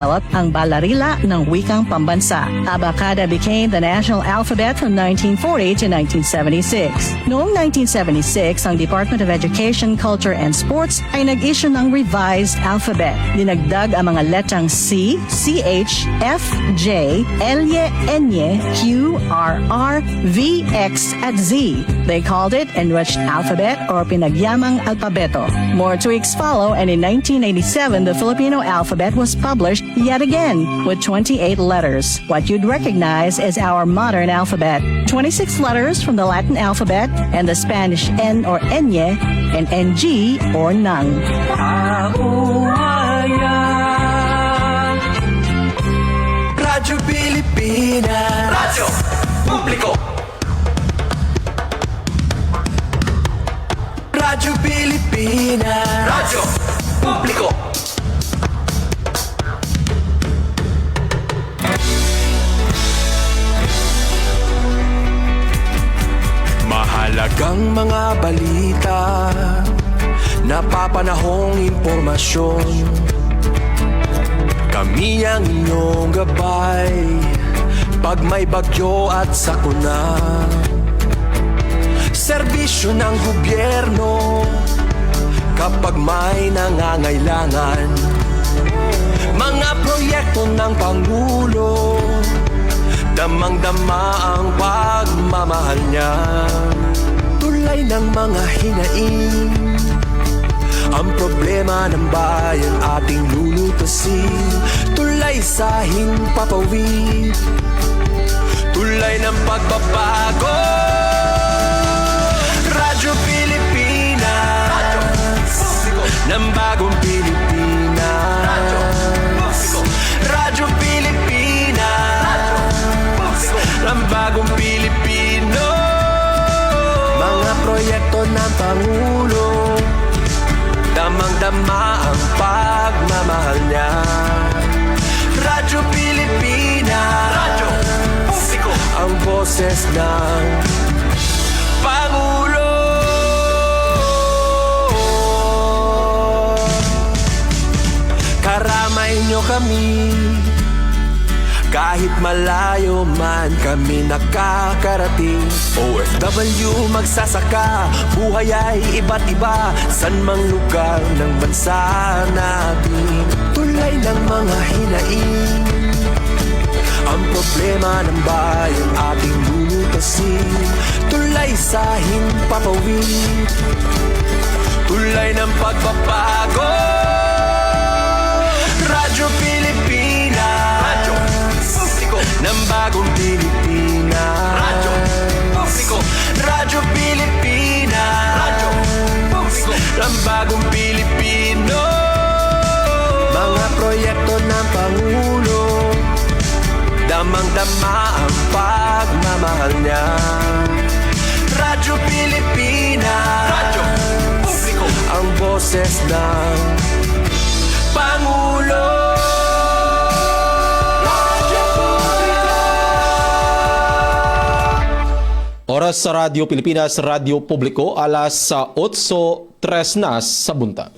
developed ang balarila ng wikang pambansa. Abacada became the national alphabet from 1940 to 1976. Noong 1976, ang Department of Education, Culture and Sports ay nag-issue ng revised alphabet. Dinagdag ang mga letrang C, CH, F, J, L-Y, N-Y, Q, R, R, V, X at Z. They called it enriched alphabet or pinagyamang alpabeto. More tweaks follow, and in 1987, the Filipino alphabet was published yet again with 28 letters. What you'd recognize is our modern alphabet. 26 letters from the Latin alphabet and the Spanish N or Enye and NG or nang. Radyo Pilipinas, Radyo Publiko. Radyo Pilipinas, Radyo Publiko. Mahalagang mga balita, napapanahong impormasyon. Kami ang inyong gabay pag may bagyo at sakuna. Serbisyo ng gobyerno kapag may nangangailangan. Mga proyekto ng Pangulo, damang-dama ang pagmamahal niya. Tulay ng mga hinaing, ang problema ng bayan ating lulutasin. Tulay sa himpapawid, tulay ng pagbabago. Radyo Pilipinas, Radyo Publiko. Ng bagong Pilipinas, Radyo Publiko. Radyo Pilipinas, Radyo Publiko. Ng bagong Pilipino. Mga proyekto ng Pangulo, damang-dama ang pagmamahal niya. Radyo Pilipinas, Radyo Publiko. Ang boses ng Pangulo. Karamay nyo kami, kahit malayo man kami nakakarating. OFW magsasaka, buhay ay iba't iba, san mang lugar ng bansa natin. Tulay ng mga hinaing, ang problema ng bayan ating lulutasin. Tulay sa himpapawid, tulay ng pagbabago. Radyo Pilipinas, Radyo Publiko. Ng bagong Pilipinas, Radyo Publiko. Radyo Pilipinas, Radyo Publiko. Ng bagong Pilipino. Mga proyekto ng Pangulo, damang-dama ang pagmamahal niya. Radyo Pilipinas, Radyo Publiko. Ang boses ng Pangulo. Oras sa Radyo Pilipinas, Radyo Publiko, alas 8:03 na sa buntag.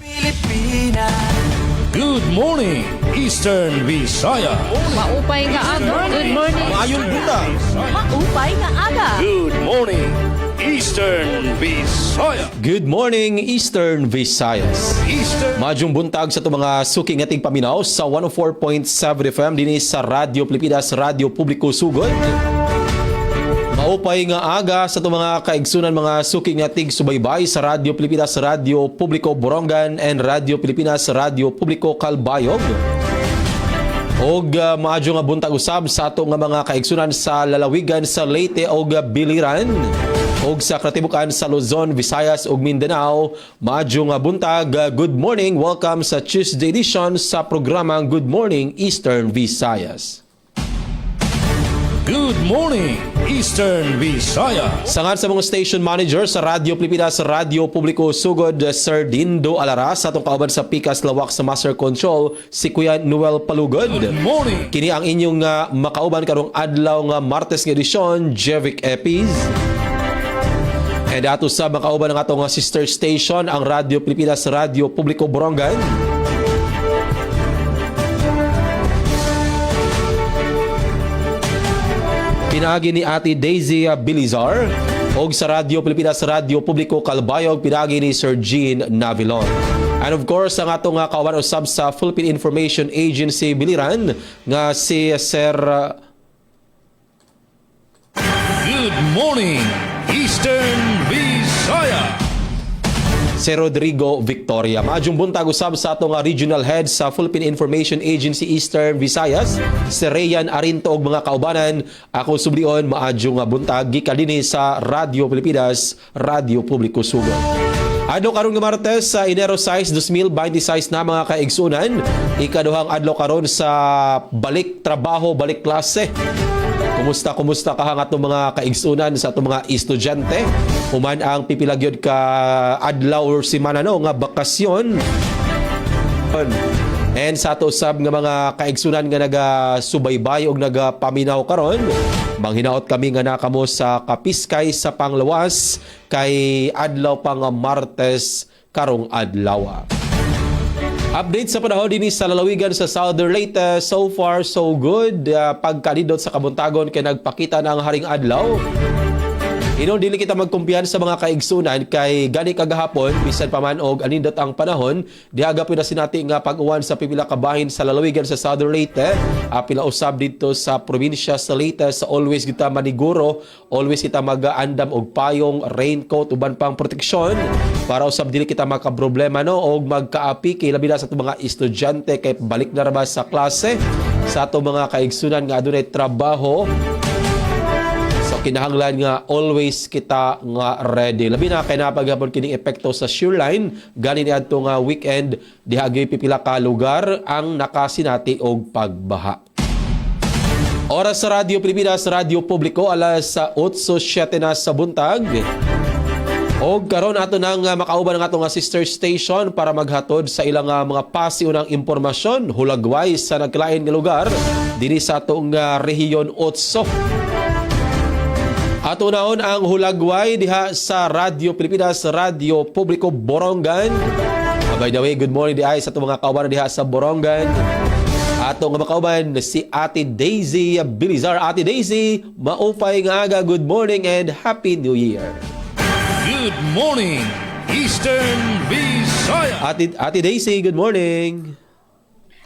Good morning, Eastern Visaya. Maupay nga aga. Good morning. Maayong buntag. Maupay nga aga. Good morning, Eastern Visaya. Good morning, Eastern Visayas. Eastern Maayong buntag sa itong mga suking ating paminaw sa 104.7 FM din sa Radyo Pilipinas, Radyo Publiko Sugod. Maupay nga aga sa itong mga kaigsunan mga suking ating subaybay sa Radyo Pilipinas, Radyo Publiko Borongan and Radyo Pilipinas, Radyo Publiko Calbayog. Og maadyo nga buntag usab sa ato nga mga kaigsunan sa lalawigan sa Leyte og Biliran og sa katibukan sa Luzon, Visayas ug Mindanao. Maadyo nga buntag, good morning. Welcome sa Tuesday edition sa programang Good Morning Eastern Visayas. Good morning, Eastern Visaya. Sangad sa mga station manager sa Radyo Pilipinas, Radyo Publiko Sugod, Sir Dindo Alara, sa atong kauban sa Pikas Lawak sa Master Control, si Kuya Noel Palugod. Good morning. Kini ang inyong makauban karong adlaw nga Martes nga edisyon, Jevic Epiz. And ato sa makauban ng atong sister station, ang Radyo Pilipinas, Radyo Publiko Borongan. pinagi ni Ate Daisy Bilizar. Og sa Radyo Pilipinas, Radyo Publiko Calbayog, pinagi ni Sir Jean Navilon. And of course, ang atong kauban usab sa Philippine Information Agency Biliran nga si Sir Good morning, Eastern Visaya. si Rodrigo Victoria. Maadjong buntag usab sa atong regional head sa Philippine Information Agency Eastern Visayas, si Rayan Arinto og mga kaubanan. Ako sublion maadjong buntag gikan dinhi sa Radyo Pilipinas, Radyo Publiko Sugo. Adlaw karon nga Martes sa Enero 6, 2026 na mga kaigsunan, ikaduhang adlaw karon sa balik trabaho, balik klase. Kumusta ka atong mga kaigsunan sa atong mga estudyante? Human ang pipilagyod ka adlaw or semana no nga bakasyon. And sa ato usab nga mga kaigsunan nga nagasubaybay og nagapaminaw karon, manghinaot kami nga nakamo sa Kapiskay sa panglawas kay adlaw pang Martes karong adlaw. Update sa panahon din sa lalawigan sa Southern Leyte. So far, so good. Pagkanidot sa kabuntagon kay nagpakita na ang haring adlaw. Inon dili kita magkumpiyan sa mga kaigsunan kay gani kagahapon bisan pa man og anindot ang panahon diagapon na sinati nga pag-uwan sa pipila ka bahin sa lalawigan sa Southern Leyte. Pila usab dito sa probinsya sa Leyte sa always kita maniguro, always kita mag-andam og payong, raincoat uban pang proteksyon para usab dili kita makaproblema no og magkaapi kay labi na sa atong mga estudyante kay balik na ra ba sa klase sa atong mga kaigsunan nga adunay trabaho. Kinahanglan nga always kita nga ready. Labi na kay napaghapon kining epekto sa shoreline gani niadto nga weekend diha gyud pipila ka lugar ang nakasinati og pagbaha. Oras sa Radyo Pilipinas, Radyo Publiko alas 8:07 na sa buntag. Og karon ato nang makauban ang atong sister station para maghatod sa ilang mga pasiunang impormasyon hulagway sa naglain nga lugar dinhi sa atong rehiyon 8. Ato naon ang hulagway diha sa Radyo Pilipinas, Radyo Publiko Borongan. By the way, good morning di ay sa itong mga kauban diha sa Borongan. Ato nga makauban si Ate Daisy Bilizar. Ate Daisy, maupay nga aga. Good morning and Happy New Year. Good morning, Eastern Visaya. Ate Daisy, good morning.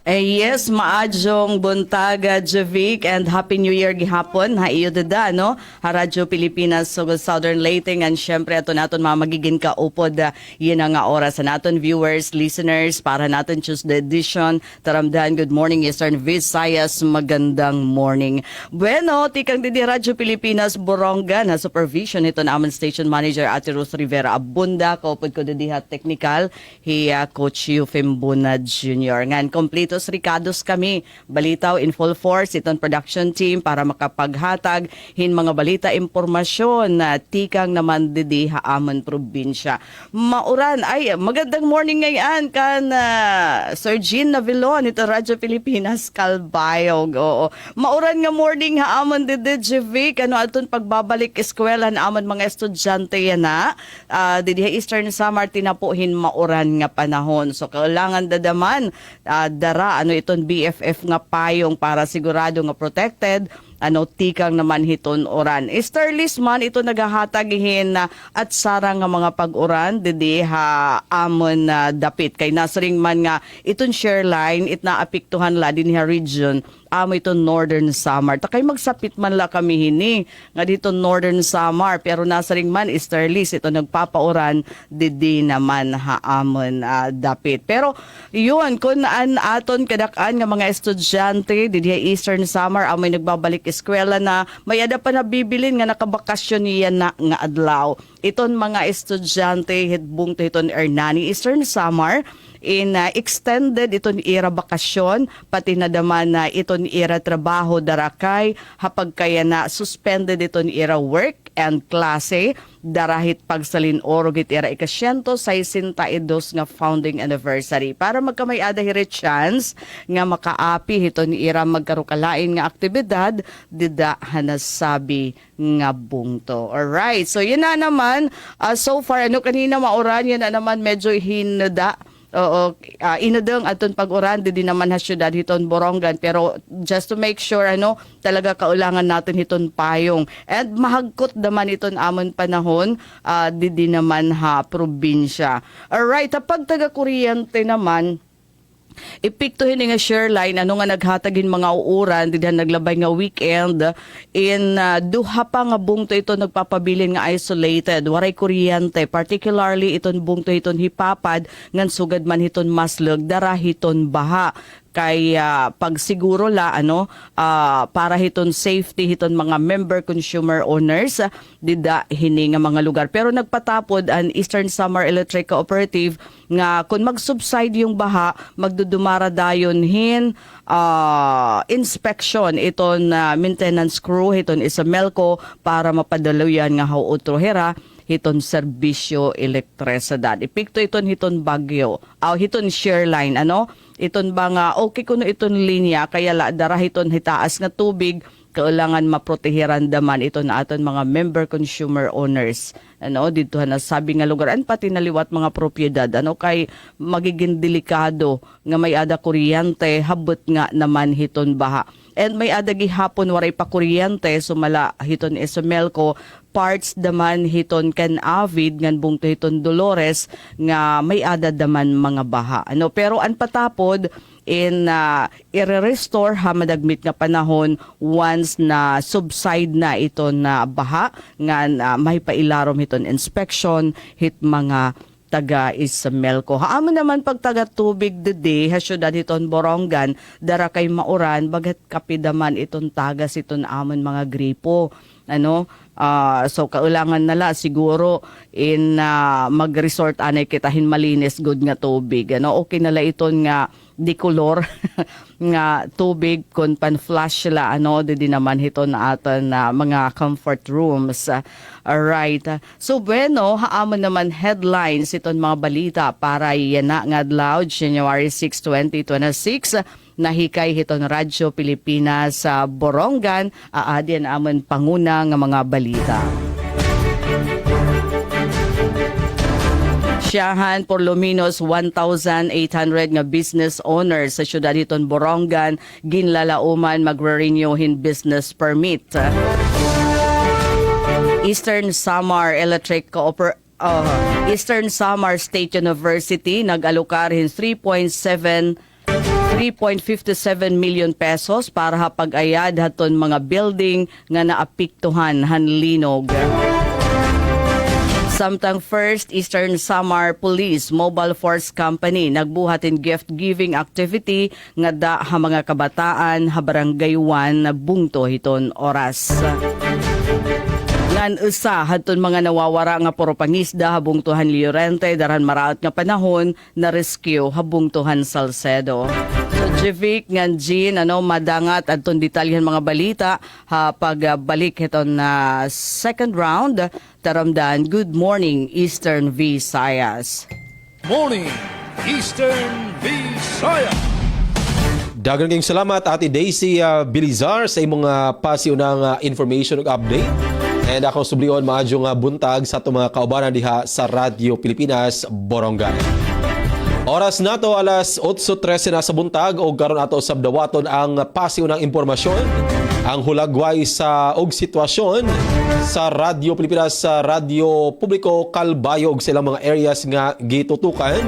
Yes, maadjong buntaga Javic and Happy New Year gihapon. Haiyo dada, no? Radyo Pilipinas, Southern Leyte, and syempre ato naton magiging kaupod. Yun nga oras sa naton viewers, listeners, para naton Tuesday edition. Taramdahan, good morning Eastern Visayas, magandang morning. Bueno, tikang didi Radyo Pilipinas, Borongan, na supervision ito na amon station manager Ate Ruth Rivera Abunda, kaupod ko didi technical, hiya Coach Eufem Buna Jr. Ngan, kompleto Ricados kami. Balitaw in full force itong production team para makapaghatag hin mga balita impormasyon na tikang naman didi haamon probinsya. Mauran ay magandang morning ngayon kan Sir Jean Navilon ito Radyo Pilipinas Calbayog. Oo. Mauran nga morning haamon didi Jevic ano aton pagbabalik eskwela na amon mga estudyante yan na didi Eastern Samar tinapuhin mauran nga panahon. So kailangan dadaman dara ano iton BFF nga payong para sigurado nga protected ano tikang naman hiton oran. Starlist man ito nagahataghin at sarang nga mga pag-uran didi ha amon dapit kay nasring man nga iton share line it naapektuhan la din ha region amo ito Northern Samar. Takay magsapit man la kami hini nga dito Northern Samar pero nasring man Starlist ito nagpapauran didi naman ha amon dapit. Pero yun kun aton kadakan nga mga estudyante didi ha Eastern Samar amoy nagbabalik eskwela na may ada pa nabibilin nga nakabakasyon niya na nga adlaw. Iton mga estudyante hitbung to iton Ernani Eastern Samar in extended iton ira bakasyon pati na daman na iton ira trabaho darakay hapag kaya na suspended iton ira work and klase darahit pagsalin orog it ira ika-162 nga founding anniversary para magkamay ada hiri chance nga makaapi iton ira magkarukalain nga aktibidad dida hanasabi nga bungto. Alright, so yun na naman so far ano kanina mauran yan na naman medyo hinada Oo, inadeng aton pag-uran di naman ha syudad hiton Borongan, pero just to make sure talaga kaulangan natin hiton payong. And mahagkot naman iton amon panahon di naman ha probinsya. Alright, kapag taga kuryente naman, ipiktuhin nga share line nga naghatagin mga uuran dihan naglabay nga weekend in duha pa nga bungto ito nagpapabilin nga isolated waray kuryente, particularly iton bungto iton hipapad ngan sugad man hiton maslug dara hiton baha kay pagsiguro la para hiton safety hiton mga member consumer owners dida hini nga mga lugar. Pero nagpatapod ang Eastern Samar Electric Cooperative nga kung mag-subside yung baha magdudumara dayon hin inspection iton maintenance crew hiton Isamelco para mapadaloyan nga hauotrohera hiton serbisyo elektrisidad. Ipikto iton hiton Bagyo. Hiton share line iton ba nga okay kuno iton linya kaya la dara hiton hitaas nga tubig kailangan maproteheran daman ito na aton mga member consumer owners dito na sabi nga lugar and pati naliwat mga propiedad kay magiging delikado nga may ada kuryente habot nga naman hiton baha. And may ada gihapon waray pa kuryente sumala hiton Isamelco parts daman hiton Ken Avid ngan bungto hiton Dolores nga may ada daman mga baha. Pero an patapod in i-restore madagmit nga panahon once na subside na ito na baha nga may pailarom hiton inspection hit mga taga Isamelco. Haamon naman pag taga tubig dede ha syudad hiton Borongan dara kay mauran bagat kapidaman iton tagas iton amon mga gripo. So kaulangan nala siguro in mag-resort anay kitahin malinis good nga tubig. Okay nala iton nga di color nga tubig kun pan-flush la di naman hiton na aton mga comfort rooms. Alright. So bueno, haamon naman headlines iton mga balita para yana nga adlaw January 6, 2026. Nahikay hiton Radyo Pilipinas sa Borongan, aadian amon panguna nga mga balita. Siyahan por lo menos 1,800 nga business owners sa syudad hiton Borongan ginlalauman magre-renew hin business permit. Eastern Samar Electric Eastern Samar State University nag-alokar hin 3.57 million pesos para pag-ayad haton mga building nga naapiktuhan hanlinog. Samtang First Eastern Samar Police Mobile Force Company nagbuhat in gift-giving activity nga da ha mga kabataan ha barangay 1 na bungto hiton oras. Ngan usa hadton mga nawawara nga puro pangisda habung tuhan Llorente daran maraot nga panahon na rescue habung tuhan Salcedo. So Jevic ngan Jean madangat adton detalyan mga balita ha pagbalik hiton na second round taramdan. Good morning Eastern Visayas. Morning, Eastern Visayas. Daghang kayong salamat Ate Daisy Bilizar sa imong pasiunang information ug update. And akong sublion maadyo nga buntag sa itong mga kaubanan diha sa Radyo Pilipinas, Borongan. Oras nato alas 8:13 na sa buntag o karon ato sabdawaton ang pasiunang impormasyon, ang hulagway sa og sitwasyon sa Radyo Pilipinas sa Radyo Publiko Calbayog sa ilang mga areas nga gitutukan.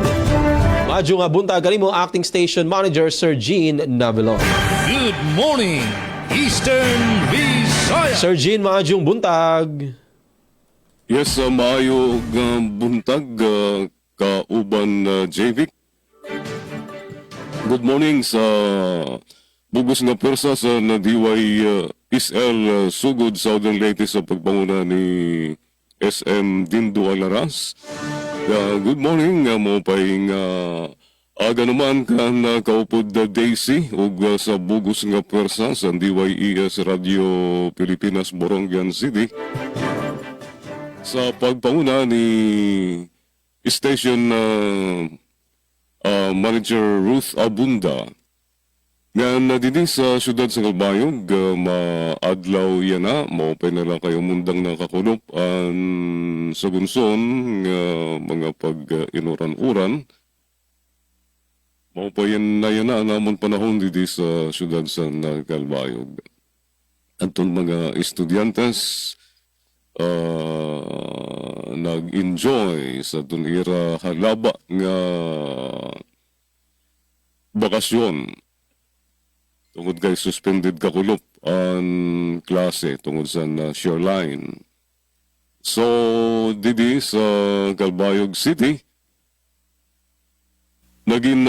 Maadyo nga buntag kanimo Acting Station Manager Sir Jean Navilon. Good morning, Eastern Visayas. Sir Jean, maadyong buntag. Yes, maayo buntag kauban Jevic. Good morning sa bugos nga persa sa nadiway SL Sugod Southern Leyte sa pagpanguna ni SM Dindo Alaras. Good morning mo pay aga naman kan kaupod Daisy ug sa bugos nga persa sa DYES Radio Pilipinas Borongan City sa pagpanguna ni Station Manager Ruth Abunda nga nadidi sa syudad sa Calbayog maadlaw yan maupay na lang kayo mundang nakakulop ang sa gunson mga pag-inuran-uran Maupayan na yan na namon panahon dito sa syudad sa Calbayog. Antong mga estudyantes nag-enjoy sa tunira halaba nga bakasyon tungod kay suspended kakulop ang klase tungod sa Shoreline. So, didi sa Calbayog City, naging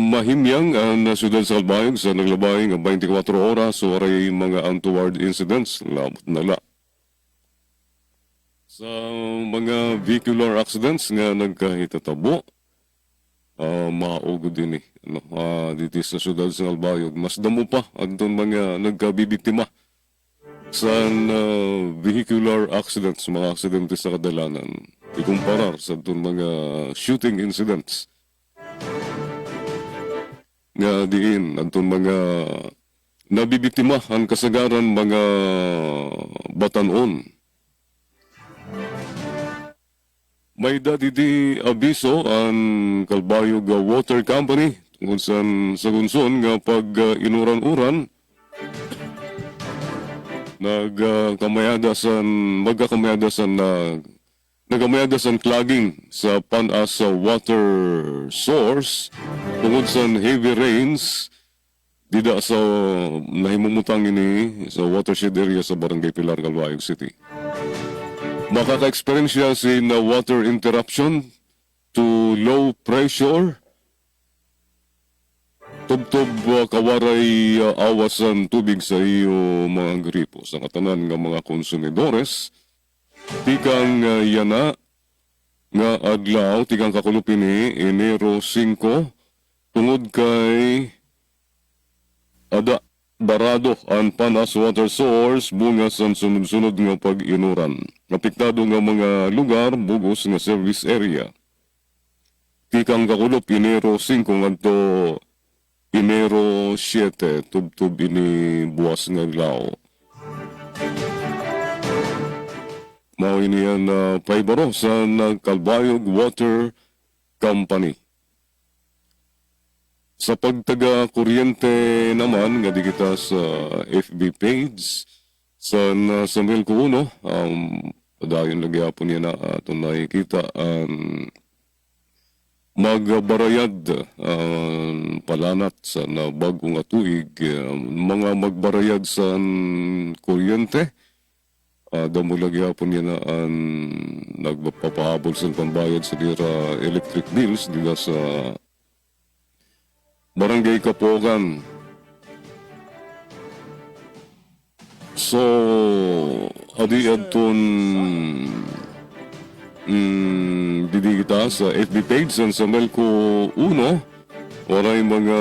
mahimyang ang syudad sa Calbayog sa naglabay ng 24 oras so aray mga untoward incidents labot nala. Sa mga vehicular accidents nga nagkahitatabo, maugod din dito sa syudad sa Calbayog. Mas damo pa ang mga nagkabibiktima sa vehicular accidents, mga aksidente sa kadalanan. Ikumparar sa mga shooting incidents nga diin ang mga nabibiktima ang kasagaran mga batanon. May dati di abiso ang Calbayog Water Company tungkol sa gunson nga pag inuran-uran nagamayadasan clogging sa panas sa water source tungkol sa heavy rains dida sa nahimumutang ini sa watershed area sa Barangay Pilar, Calbayog City. Makaka-experience si na water interruption to low pressure, tubtob kawaray awasan tubig sa iyo mga gripo sa katanan nga mga konsumidores. Tikang yana nga adlaw, tikang kakulupin ni Enero 5, tungod kay ada barado ang panas water source bunga sa sunod-sunod nga pag-inuran. Apektado nga mga lugar bugos nga service area. Tikang kakulop Enero 5 ngadto Enero 7 tubtub ini buwas nga adlaw. Mao ini ang paibaro sa Calbayog Water Company. Sa pagtaga kuryente naman nga di kita sa FB page sa Samuel Cuno, padayon nagyapon niya na ato nakikita ang magbarayad palanat sa bagong atuig, mga magbarayad sa kuryente. Damo nagyapon niya na ang nagpapahabol sa pambayad sa dira electric bills dila sa Barangay Kapogan. So, adi adton didi kita sa FB page sa Samelco 1, waray mga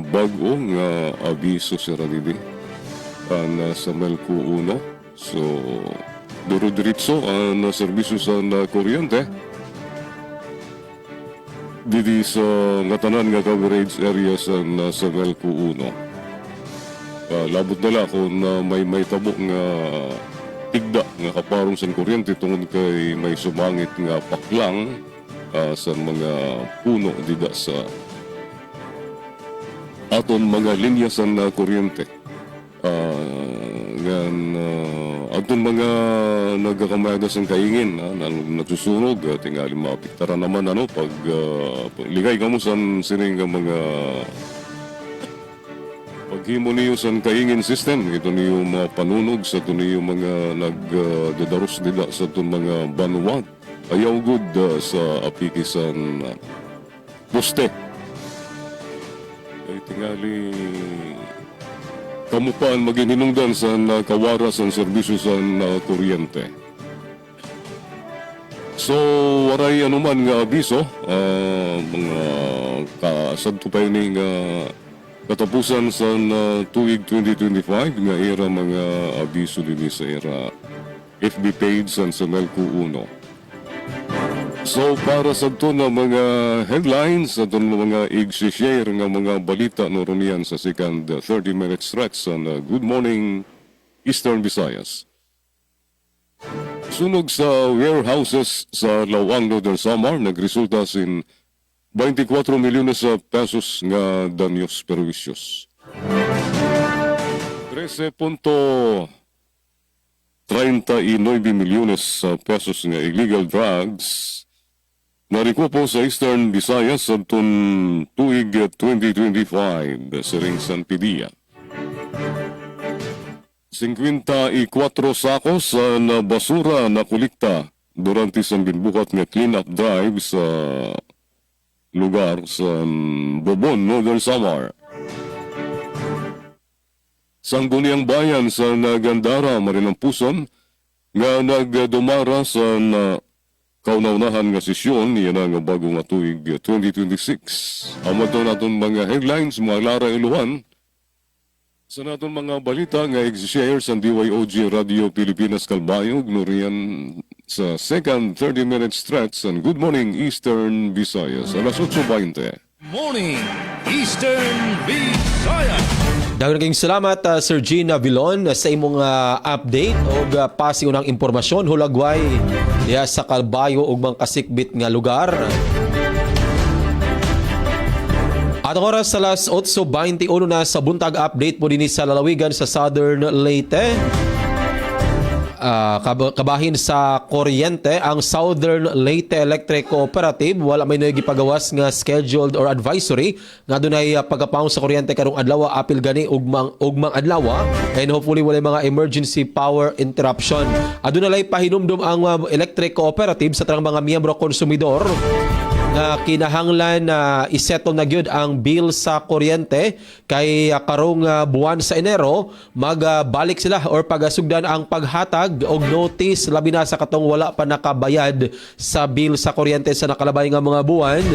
bago nga abiso sa radidi ang Samelco 1. So, duro-diritso ang serbisyo sa kuryente didi sa ngatanan nga coverage area sa Samelco 1. Labot nila kung may tabok nga tigda nga kaparong sa kuryente tungod kay may sumangit nga paklang sa mga puno dida sa aton mga linya sa kuryente. Aton mga nagkakamada sa kaingin nagsusunog tingali mapiktara naman pag ligay ka mo sa sining mga paghimo niyo sa kaingin system, ito niyo mga panunog sa ito niyo mga nagdadaros dida sa ito mga banwad. Ayaw good sa apikisan poste. Ay tingali kamupaan maghininungdan sa kawaras ang serbisyo sa kuryente. So, waray anuman nga abiso, mga kasadto pa yun nga katapusan sa tuig 2025 nga era mga abiso din sa era FB page sa Samelco 1. So para sa ito na mga headlines, ito na mga i-share nga mga balita noronian sa second 30-minute stretch sa Good Morning Eastern Visayas. Sunog sa warehouses sa Lawang, Northern Samar, nagresulta sin 24 milyones pesos nga danyos perjuicios. 13.39 milyones pesos nga illegal drugs narikupo sa Eastern Visayas sabton tuig 2025 sa ring San Pidia. 54 sakos na basura na kulikta durante sa ginbukat nga clean-up drive sa lugar sa Bobon, Northern Samar. Sangguniang bayan sa Nagandara, Marinampuson, nga nagdumara sa kauna-unahan nga sesyon niya nga bago nga tuig 2026. Amad naton mga headlines, mga Lara Iluhan. Sa naton mga balita nga exi-share sa DYOG Radio Pilipinas Kalbayog, nuriyan sa second 30-minute stretch and Good Morning Eastern Visayas, alas 8:20. Morning Eastern Visayas. Daghang salamat Sir Gina Vilon sa imong update o passing unang impormasyon hulagway diha sa Kalbayo ug mga kasikbit nga lugar. At ang oras sa alas 8:21 na sa buntag update po din sa lalawigan sa Southern Leyte. Kabahin sa kuryente ang Southern Leyte Electric Cooperative wala may nagipagawas nga scheduled or advisory nga dunay pagkapaong sa kuryente karong adlaw apil gani ugmang adlaw and hopefully wala mga emergency power interruption. Adunay pahinumdum ang electric cooperative sa tanang mga miyembro konsumidor na kinahanglan na isettle na gyud ang bill sa kuryente kay karong buwan sa Enero magbalik sila or pagasugdan ang paghatag og notice labi na sa katong wala pa nakabayad sa bill sa kuryente sa nakalabay nga mga buwan.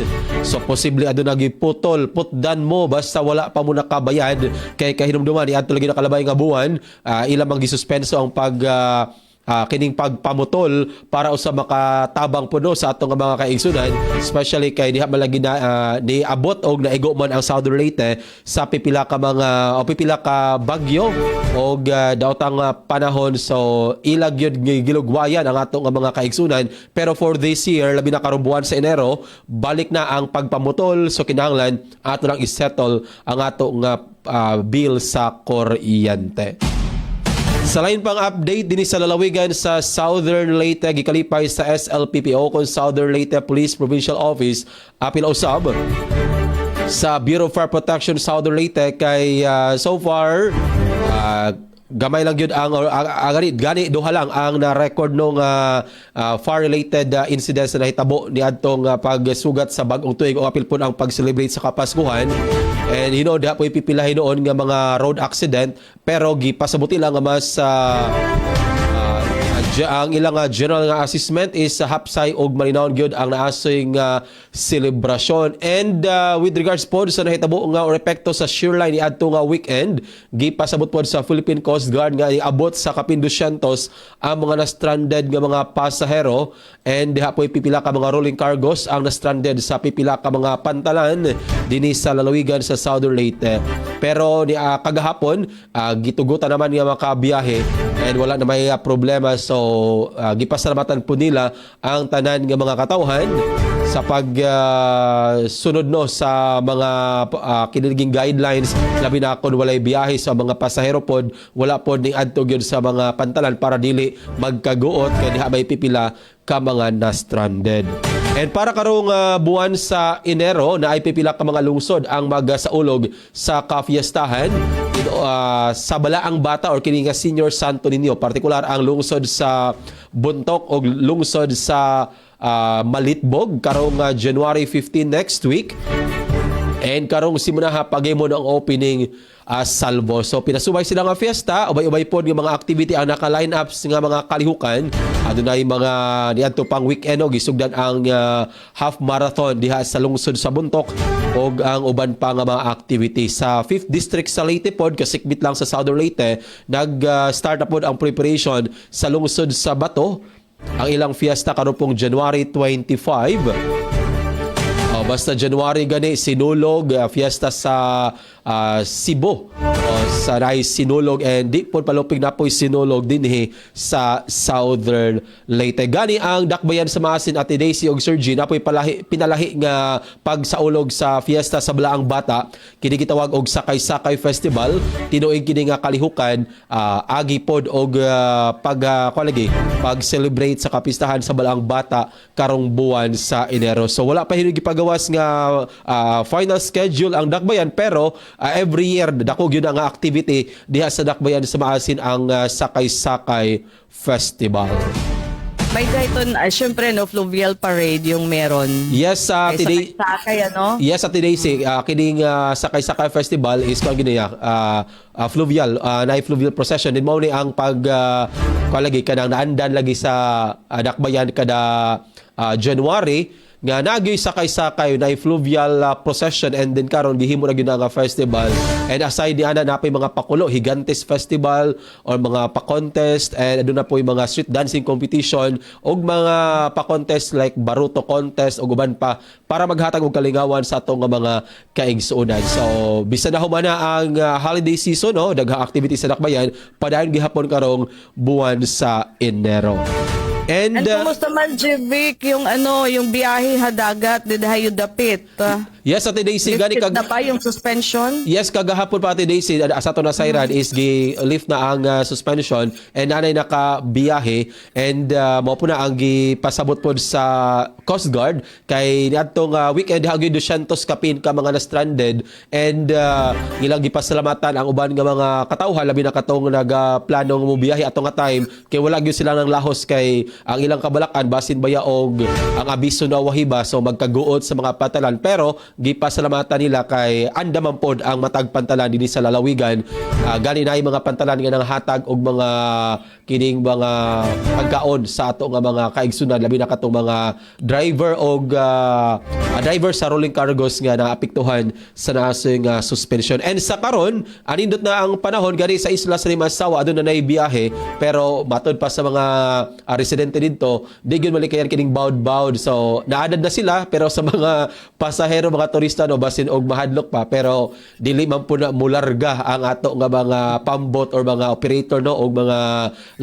So posible aduna giputol putdan mo basta wala pa mo nakabayad kay kahinumduman iadto lagi nakalabay nga buwan ilang mang gisuspenso ang kining pagpamutol para usa makatabang puno sa atong mga kaigsunan, especially kay diha malagi na niabot og naigo man ang Southern Leyte sa pipila ka bagyo og daotang panahon. So ilag yun gilugwayan ang atong mga kaigsunan, pero for this year labi na karong buwan sa Enero balik na ang pagpamutol. So kinahanglan ato lang isettle ang atong bill sa kuryente. Sa lain pang update din sa lalawigan sa Southern Leyte gikalipay sa SLPPO kon Southern Leyte Police Provincial Office apil usab sa Bureau of Fire Protection Southern Leyte kay so far gamay lang yun ang gani duha lang ang na-record nung fire-related incidents na nahitabo ni adtong pagsugat sa bagong tuig o apil po ang pag-celebrate sa Kapaskuhan. And da po ipipilahin noon nga mga road accident pero gipasabuti lang nga mas ang ilang general nga assessment is hapsay og malinawon gyud ang naasing celebration. And with regards po sa nahitabo nga epekto sa shoreline ni adto nga weekend, gipasabot po sa Philippine Coast Guard nga iabot sa kapin 200 ang mga na-stranded nga mga pasahero, and diha po pipila ka mga rolling cargos ang na-stranded sa pipila ka mga pantalan dinhi sa lalawigan sa Southern Leyte. Pero kagahapon gitugutan naman nga makabiyahe and wala na may problema. So gipasalamatan po nila ang tanan nga mga katawhan sa pagsunod sa mga kiniliging guidelines labi na kon walay biyahe sa mga pasahero pod wala pod ning adto gyud sa mga pantalan para dili magkaguot kay diha may pipila ka mga na-stranded. And para karong buwan sa Enero na ay pipila ka mga lungsod ang magsaulog sa kafiestahan sa Balaang Bata or kini nga Senior Santo Niño, partikular ang lungsod sa Buntok o lungsod sa Malitbog karong January 15 next week. And karong simunaha pagimo ng opening salvo. So pinasubay sila nga fiesta, ubay-ubay pod nga mga activity ang naka-line ups nga mga kalihukan. Adunay mga niadto pang weekend og gisugdan ang half marathon diha sa lungsod sa Buntok og ang uban pa nga mga activity sa 5th district sa Leyte pod kasikbit lang sa Southern Leyte. Nag-start na pod ang preparation sa lungsod sa Bato. Ang ilang fiesta karon pong January 25. Basta January gani sinulog fiesta sa Cebu sa naay sinulog and di po palupig na po'y sinulog dinhi sa Southern Leyte. Gani ang dakbayan sa Maasin Ate Daisy og Sir G napoy pinalahi nga pagsaulog sa fiesta sa Balaang Bata kini gitawag og Sakay-Sakay Festival. Tinuig kini nga kalihukan agi pod og pag-celebrate sa kapistahan sa Balaang Bata karong buwan sa Enero. So wala pa hinugi pagawas nga final schedule ang dakbayan pero every year dako gyud nga activity diha sa dakbayan sa Maasin ang Sakay-Sakay Festival. May dayton, syempre, no, fluvial parade yung meron. Yes, today. Sakay, ano? Yes, today kining Sakay-Sakay Festival is kung ginaya fluvial, na fluvial procession. Din mo ni ang kalagi kanang naandan lagi sa dakbayan kada January nga nagyoy sakay-sakay na fluvial procession and then karon gihimo na gyud nga festival. And aside niana napay mga pakulo, Higantes Festival or mga pa-contest and aduna po yung mga street dancing competition og mga pa-contest like Baruto contest o uban pa para maghatag og kalingawan sa atong mga kaigsuonan. So bisan na humana ang holiday season, no, daghang activity sa dakbayan padayon gihapon karong buwan sa Enero. And kumusta man, Jevic, yung yung biyahe hadagat, didahayo dapit. Yes, Ate Daisy, gani Lifted na ba yung suspension? Yes, kagahapon pa Ate Daisy, sa to na sayran is gi-lift na ang suspension and nanay nakabiyahe and mao po na ang gipasabot pod sa Coast Guard kay niadtong weekend hagyo 200 kapin ka mga na-stranded and ilang gipasalamatan ang uban nga mga katawhan labi na katong nagaplanong mobiyahe ato nga time kay wala gyud sila ng lahos kay ang ilang kabalakan basin baya og ang abiso na wahiba so magkaguot sa mga pantalan pero gipasalamatan nila kay andaman pod ang matag pantalan dinhi sa lalawigan gani na mga pantalan nga nanghatag og mga kining mga pagkaon sa ato nga mga kaigsunan labi na katong mga driver og driver sa rolling cargos nga naapektuhan sa nasing suspension. And sa karon anindot na ang panahon gani sa isla sa Limasawa aduna nay biyahe pero matod pa sa mga residente dito di gyud malikayan kining bawd-bawd so naadad na sila pero sa mga pasahero mga turista no basin og mahadlok pa pero dili man po na mularga ang ato nga mga pambot or mga operator no og mga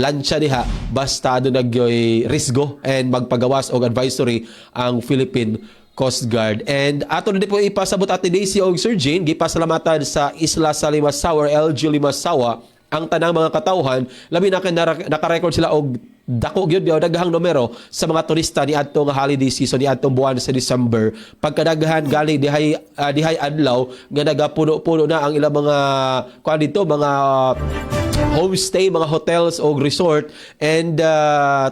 lansya diha basta aduna gyoy risgo and magpagawas og advisory ang Philippine Coast Guard. And ato na din po ipasabot Ate Daisy og Sir Jean gipasalamatan sa isla sa Limasawa or LG Limasawa ang tanang mga katawhan labi na naka-record sila og dako gyud daghang numero sa mga turista ni adto nga holiday season ni adtong buwan sa December pagkadaghan galing dihay adlaw nga nagapuno-puno na ang ilang mga kuan dito mga homestay, mga hotels o resort and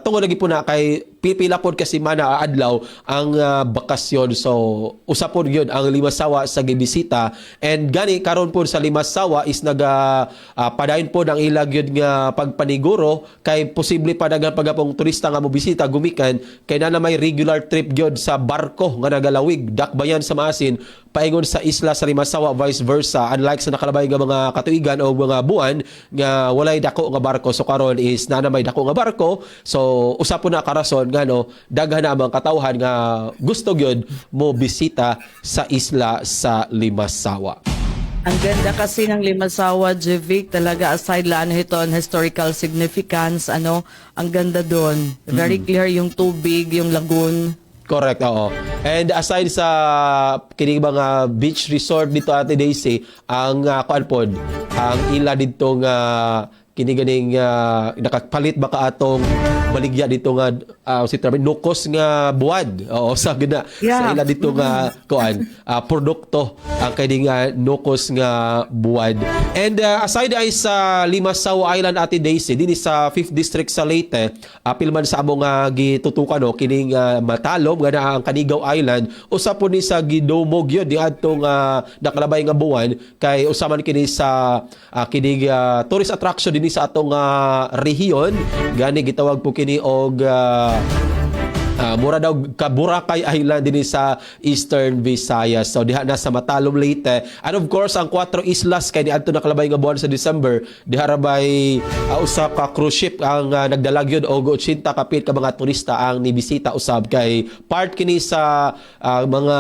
tungod lagi po na kay pipila pod kasi mana adlaw ang bakasyon so usapon gyud ang Limasawa sa gibisita and gani karon pod sa Limasawa is padayon pod ang ila gyud nga pagpaniguro kay posible pa daghang pagapong turista nga mobisita gumikan kay na may regular trip gyud sa barko nga nagalawig dakbayan sa Maasin paingon sa isla sa Limasawa vice versa unlike sa nakalabay nga mga katuigan o mga buwan nga walay dako nga barko so karon is na may dako nga barko so usapon na karason nga no daghan na ang katawhan nga gusto gyud mo bisita sa isla sa Limasawa. Ang ganda kasi ng Limasawa, Jevic, talaga aside lang ito on historical significance, ang ganda doon. Very clear yung tubig, yung lagoon. Correct, oo. And aside sa kining mga beach resort dito Ate Daisy, ang kuan pod, ang ila dito nga kini ganing nakapalit baka atong baligya dito nga si Travis nukos nga buwad sa gina sa ila dito nga kuan produkto ang kini nga nukos nga buwad. And aside ay sa Limasawa Island Ate Daisy dinhi sa 5th district sa Leyte pilman sa among gitutukan no kining Matalom nga na ang Canigaw Island usa po ni sa gidumog yun di adtong nakalabay nga buwan kay usaman kini sa kining tourist attraction dinhi sa atong rehiyon gani gitawag po kini og mura daw ka Boracay Island din sa Eastern Visayas. So diha na sa Matalom, Leyte. And of course, ang 4 islas kay niadto nakalabay nga buwan sa December, diha ra bay usa ka cruise ship ang nagdalag yun og 80 kapit ka mga turista ang nibisita usab kay part kini sa mga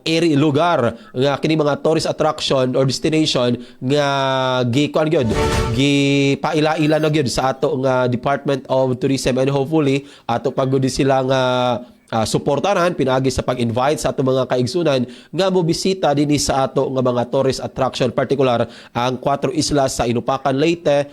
area lugar nga kini mga tourist attraction or destination nga kuan gyud paila-ila na gyud sa ato nga Department of Tourism, and hopefully ato pagud sila nga suportaran pinagi sa pag-invite sa ato mga kaigsunan nga mobisita dinhi sa ato nga mga tourist attraction, particular ang 4 islas sa Inupakan, Leyte,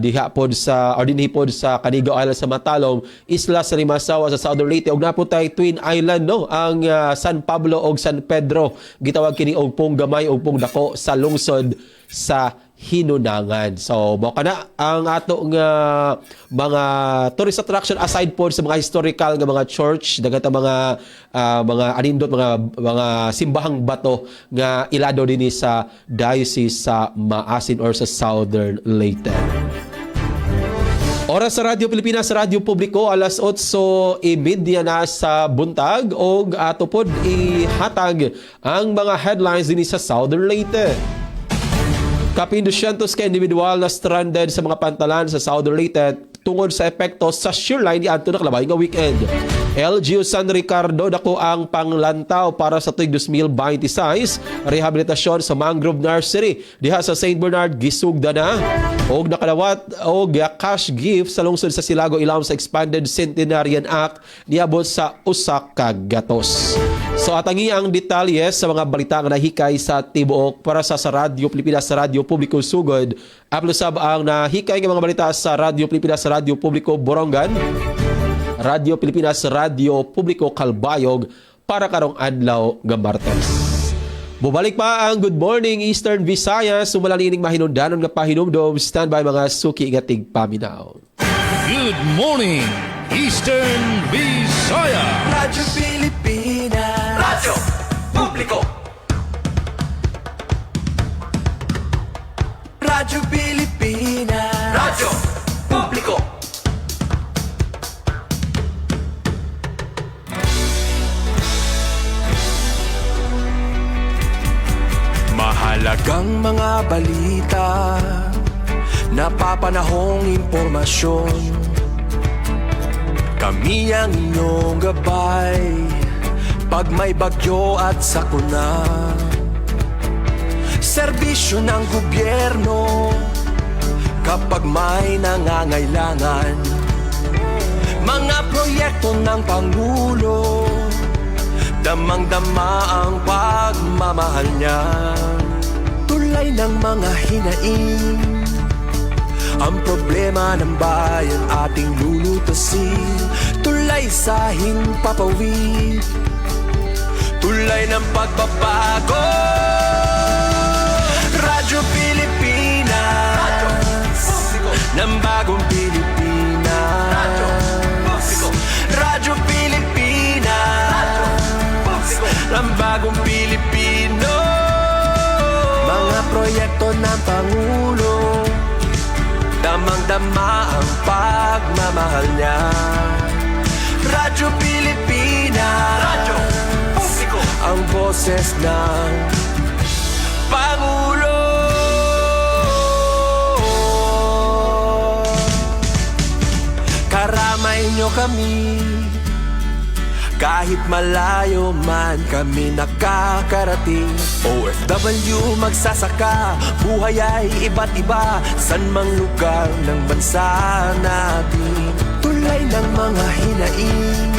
diha pod sa or dinhi pod sa Canigao Island sa Matalom, isla sa Limasawa sa Southern Leyte, ug naputay Twin Island no ang San Pablo ug San Pedro, gitawag kini og Pong Gamay ug Pong Dako sa lungsod sa Hinunangan. So, mo kana ang ato nga mga tourist attraction aside po sa mga historical nga mga church, dagat mga anindot mga simbahang bato nga ilado dinhi sa diocese sa Maasin or sa Southern Leyte. Oras sa Radyo Pilipinas, Radyo Publiko, alas 8:30 na sa buntag og ato pod ihatag ang mga headlines dinhi sa Southern Leyte. Kapin 200 ka individual na stranded sa mga pantalan sa Southern Leyte tungod sa epekto sa shear line ni adto nakalabay nga weekend. LGU San Ricardo dako ang panglantaw para sa tuig 2026 rehabilitasyon sa Mangrove Nursery diha sa St. Bernard gisugda na og nakalawat og cash gift sa lungsod sa Silago ilawom sa Expanded Centenarian Act niabot sa usa ka gatos. So atangi ang detalye sa mga balita nga nahikay sa tibuok para sa Radyo Pilipinas sa Radyo Publiko Sugod. Aplusab ang nahikay nga mga balita sa Radyo Pilipinas sa Radyo Publiko Borongan, Radyo Pilipinas sa Radyo Publiko Calbayog para karong adlaw nga Martes. Bubalik pa ang Good Morning Eastern Visayas, sumalalining mahinungdanon nga pahinumdom. Standby mga suki nga tigpaminaw. Good morning, Eastern Visayas. Radyo Pilipinas, Radyo Publiko, Radyo Pilipinas, Radyo Publiko. Mahalagang mga balita, napapanahong impormasyon. Kami ang inyong gabay pag may bagyo at sakuna. Serbisyo ng gobyerno kapag may nangangailangan. Mga proyekto ng Pangulo, damang-dama ang pagmamahal niya. Tulay ng mga hinaing, ang problema ng bayan ating lulutasin. Tulay sa himpapawid, tulay ng pagbabago. Radyo Pilipinas, Radyo Publiko, ng bagong Pilipinas. Radyo Publiko, Radyo Pilipinas, Radyo Publiko, ng bagong Pilipino. Mga proyekto ng Pangulo, damang-dama ang pagmamahal niya. Radyo Pilipinas, Radyo Publiko, ang boses ng Pangulo. Karamay nyo kami, kahit malayo man kami nakakarating. OFW magsasaka, buhay ay iba't iba, san mang lugar ng bansa natin. Tulay ng mga hinaing,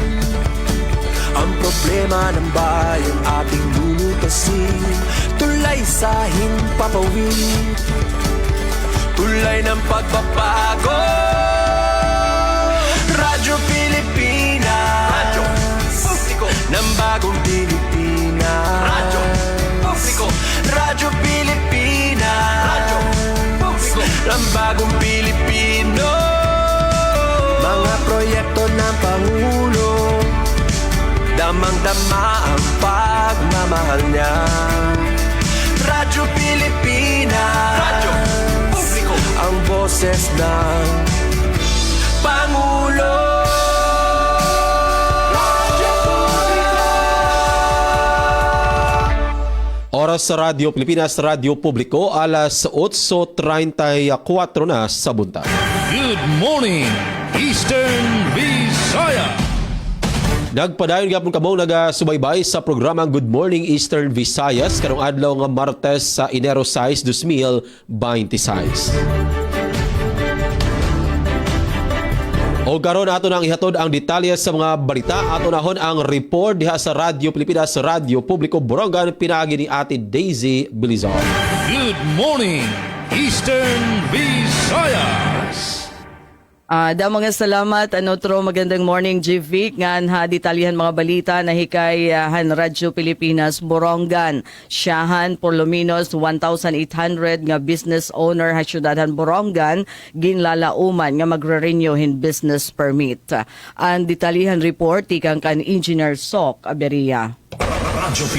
ang problema ng bayan ating lulutasin. Tulay sa himpapawid, tulay ng pagbabago. Radyo Pilipinas, Radyo Publiko, ng bagong Pilipinas. Radyo Publiko, Radyo Pilipinas, Radyo Publiko, ng bagong Pilipino. Mga proyekto ng Pangulo, damang-dama ang pagmamahal niya. Radyo Pilipinas, Radyo Publiko, ang boses ng Pangulo. Oras sa Radyo Pilipinas, Radyo Publiko, alas 8:34 na sa buntag. Good morning, Eastern Visaya. Nagpadayon gyapon kamo nagasubaybay sa programang Good Morning Eastern Visayas karong adlaw nga Martes sa Enero 6, 2026. O karon ato nang ihatod ang detalye sa mga balita. Ato nahon ang report diha sa Radyo Pilipinas, Radyo Publiko Borongan, pinagi ni Ate Daisy Bilizon. Good morning, Eastern Visayas. Da mga salamat, Anotro, magandang morning, GV. Ngan ha, detalyahan mga balita na hikay han Radyo Pilipinas, Borongan. Siyahan, por lo menos 1,800 nga business owner ha syudadan Borongan, ginlalauman nga magre-renew hin business permit. Ang detalyahan report, ikang kan Engineer Sok Aberia. Radyo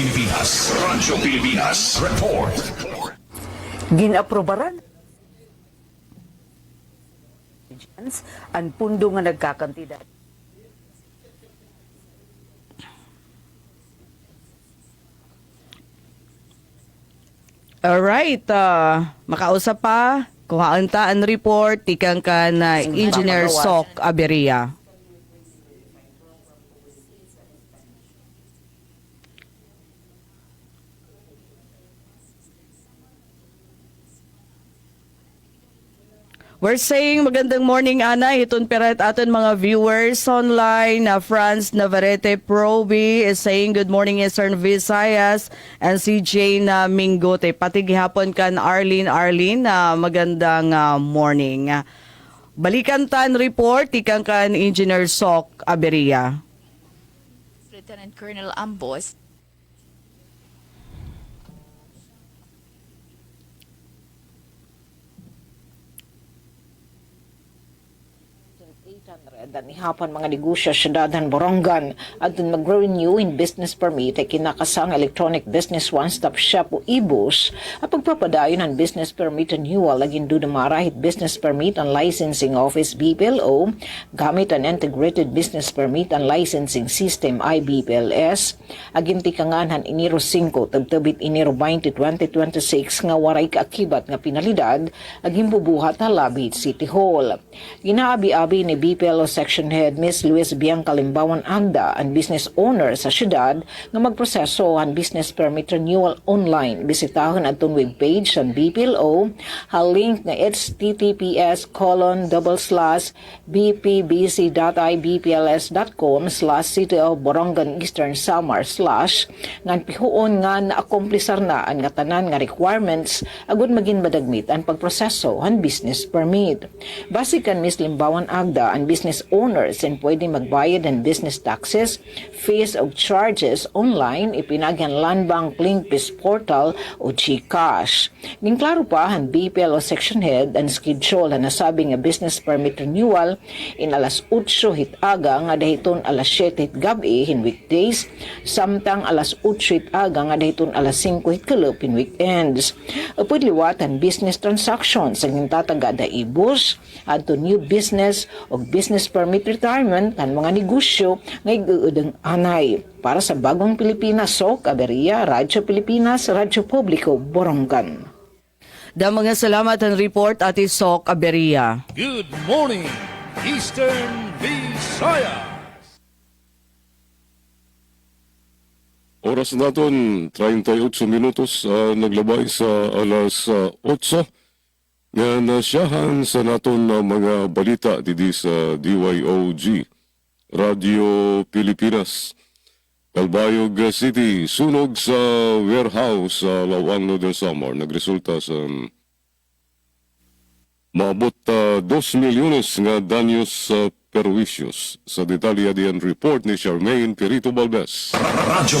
Pilipinas Report. Ginaprobaran ang pundo nga nagkakantidad. Alright, makausap pa, kuhaan ta ang report, ikang kan Engineer Sok Aberia. We're saying magandang morning, Ana. Itong pirat aton mga viewers online. Franz Navarrete Proby is saying good morning, Eastern Visayas. And si Jane Mingote. Pati gihapon kan Arlene. Magandang morning. Balikan tan report, ikang kan Engineer Sok Aberia. Lieutenant Colonel Ambos. Dan ihapon mga negosyo sa Dadan Borongan at dun mag-renew in business permit ay kinakasang electronic business one-stop shop o IBUS at pagpapadayon ng business permit renewal laging doon marahit business permit and licensing office BPLO gamit ang integrated business permit and licensing system IBPLS aginti kanganan Enero 5 tabtabit Enero 20, 2026 nga waray kaakibat nga pinalidad aging bubuhat na Labit City Hall. Ginaabi-abi ni BPLO Section Head Ms. Luis Bianca Limbawan Anda ang business owner sa syudad nga magproseso ang business permit renewal online. Bisitahon ang itong webpage sa BPLO, link na https://bpbc.ibpls.com/City of Borongan Eastern Samar/ ngan pihuon nga na-akomplisar na ang nga tanan nga requirements agud maging madagmit ang pagproseso ang business permit. Basikan Ms. Limbawan Agda ang business owners and pwede magbayad ng business taxes, fees o charges online ipinagyan Land Bank Linkbis Portal o GCash. Ginklaro pa ang BPLO Section Head ang schedule na nasabing nga business permit renewal in alas 8 hitaga nga dahiton alas 7 hitgabi in weekdays, samtang alas 8 hitaga nga dahiton alas 5 hitkalop in weekends. Upod liwat ang business transactions ang tataga da IBUS adto new business o business permit retirement kan mga negosyo nga iguudang anay. Para sa Bagong Pilipinas, Sok Aberia, Radyo Pilipinas, Radyo Publiko, Borongan. Da mga salamat ang report, Ate Sok Aberia. Good morning, Eastern Visaya. Oras naton 38 minutos naglabay sa alas 8 nga nasyahan sa naton mga balita didi sa DYOG Radio Pilipinas. Calbayog City, sunog sa warehouse sa Lawang del Samar nagresulta sa maabot 2 milyones nga danyos sa perwisyos. Sa detalya diyan report ni Charmaine Perito Valdez. Radyo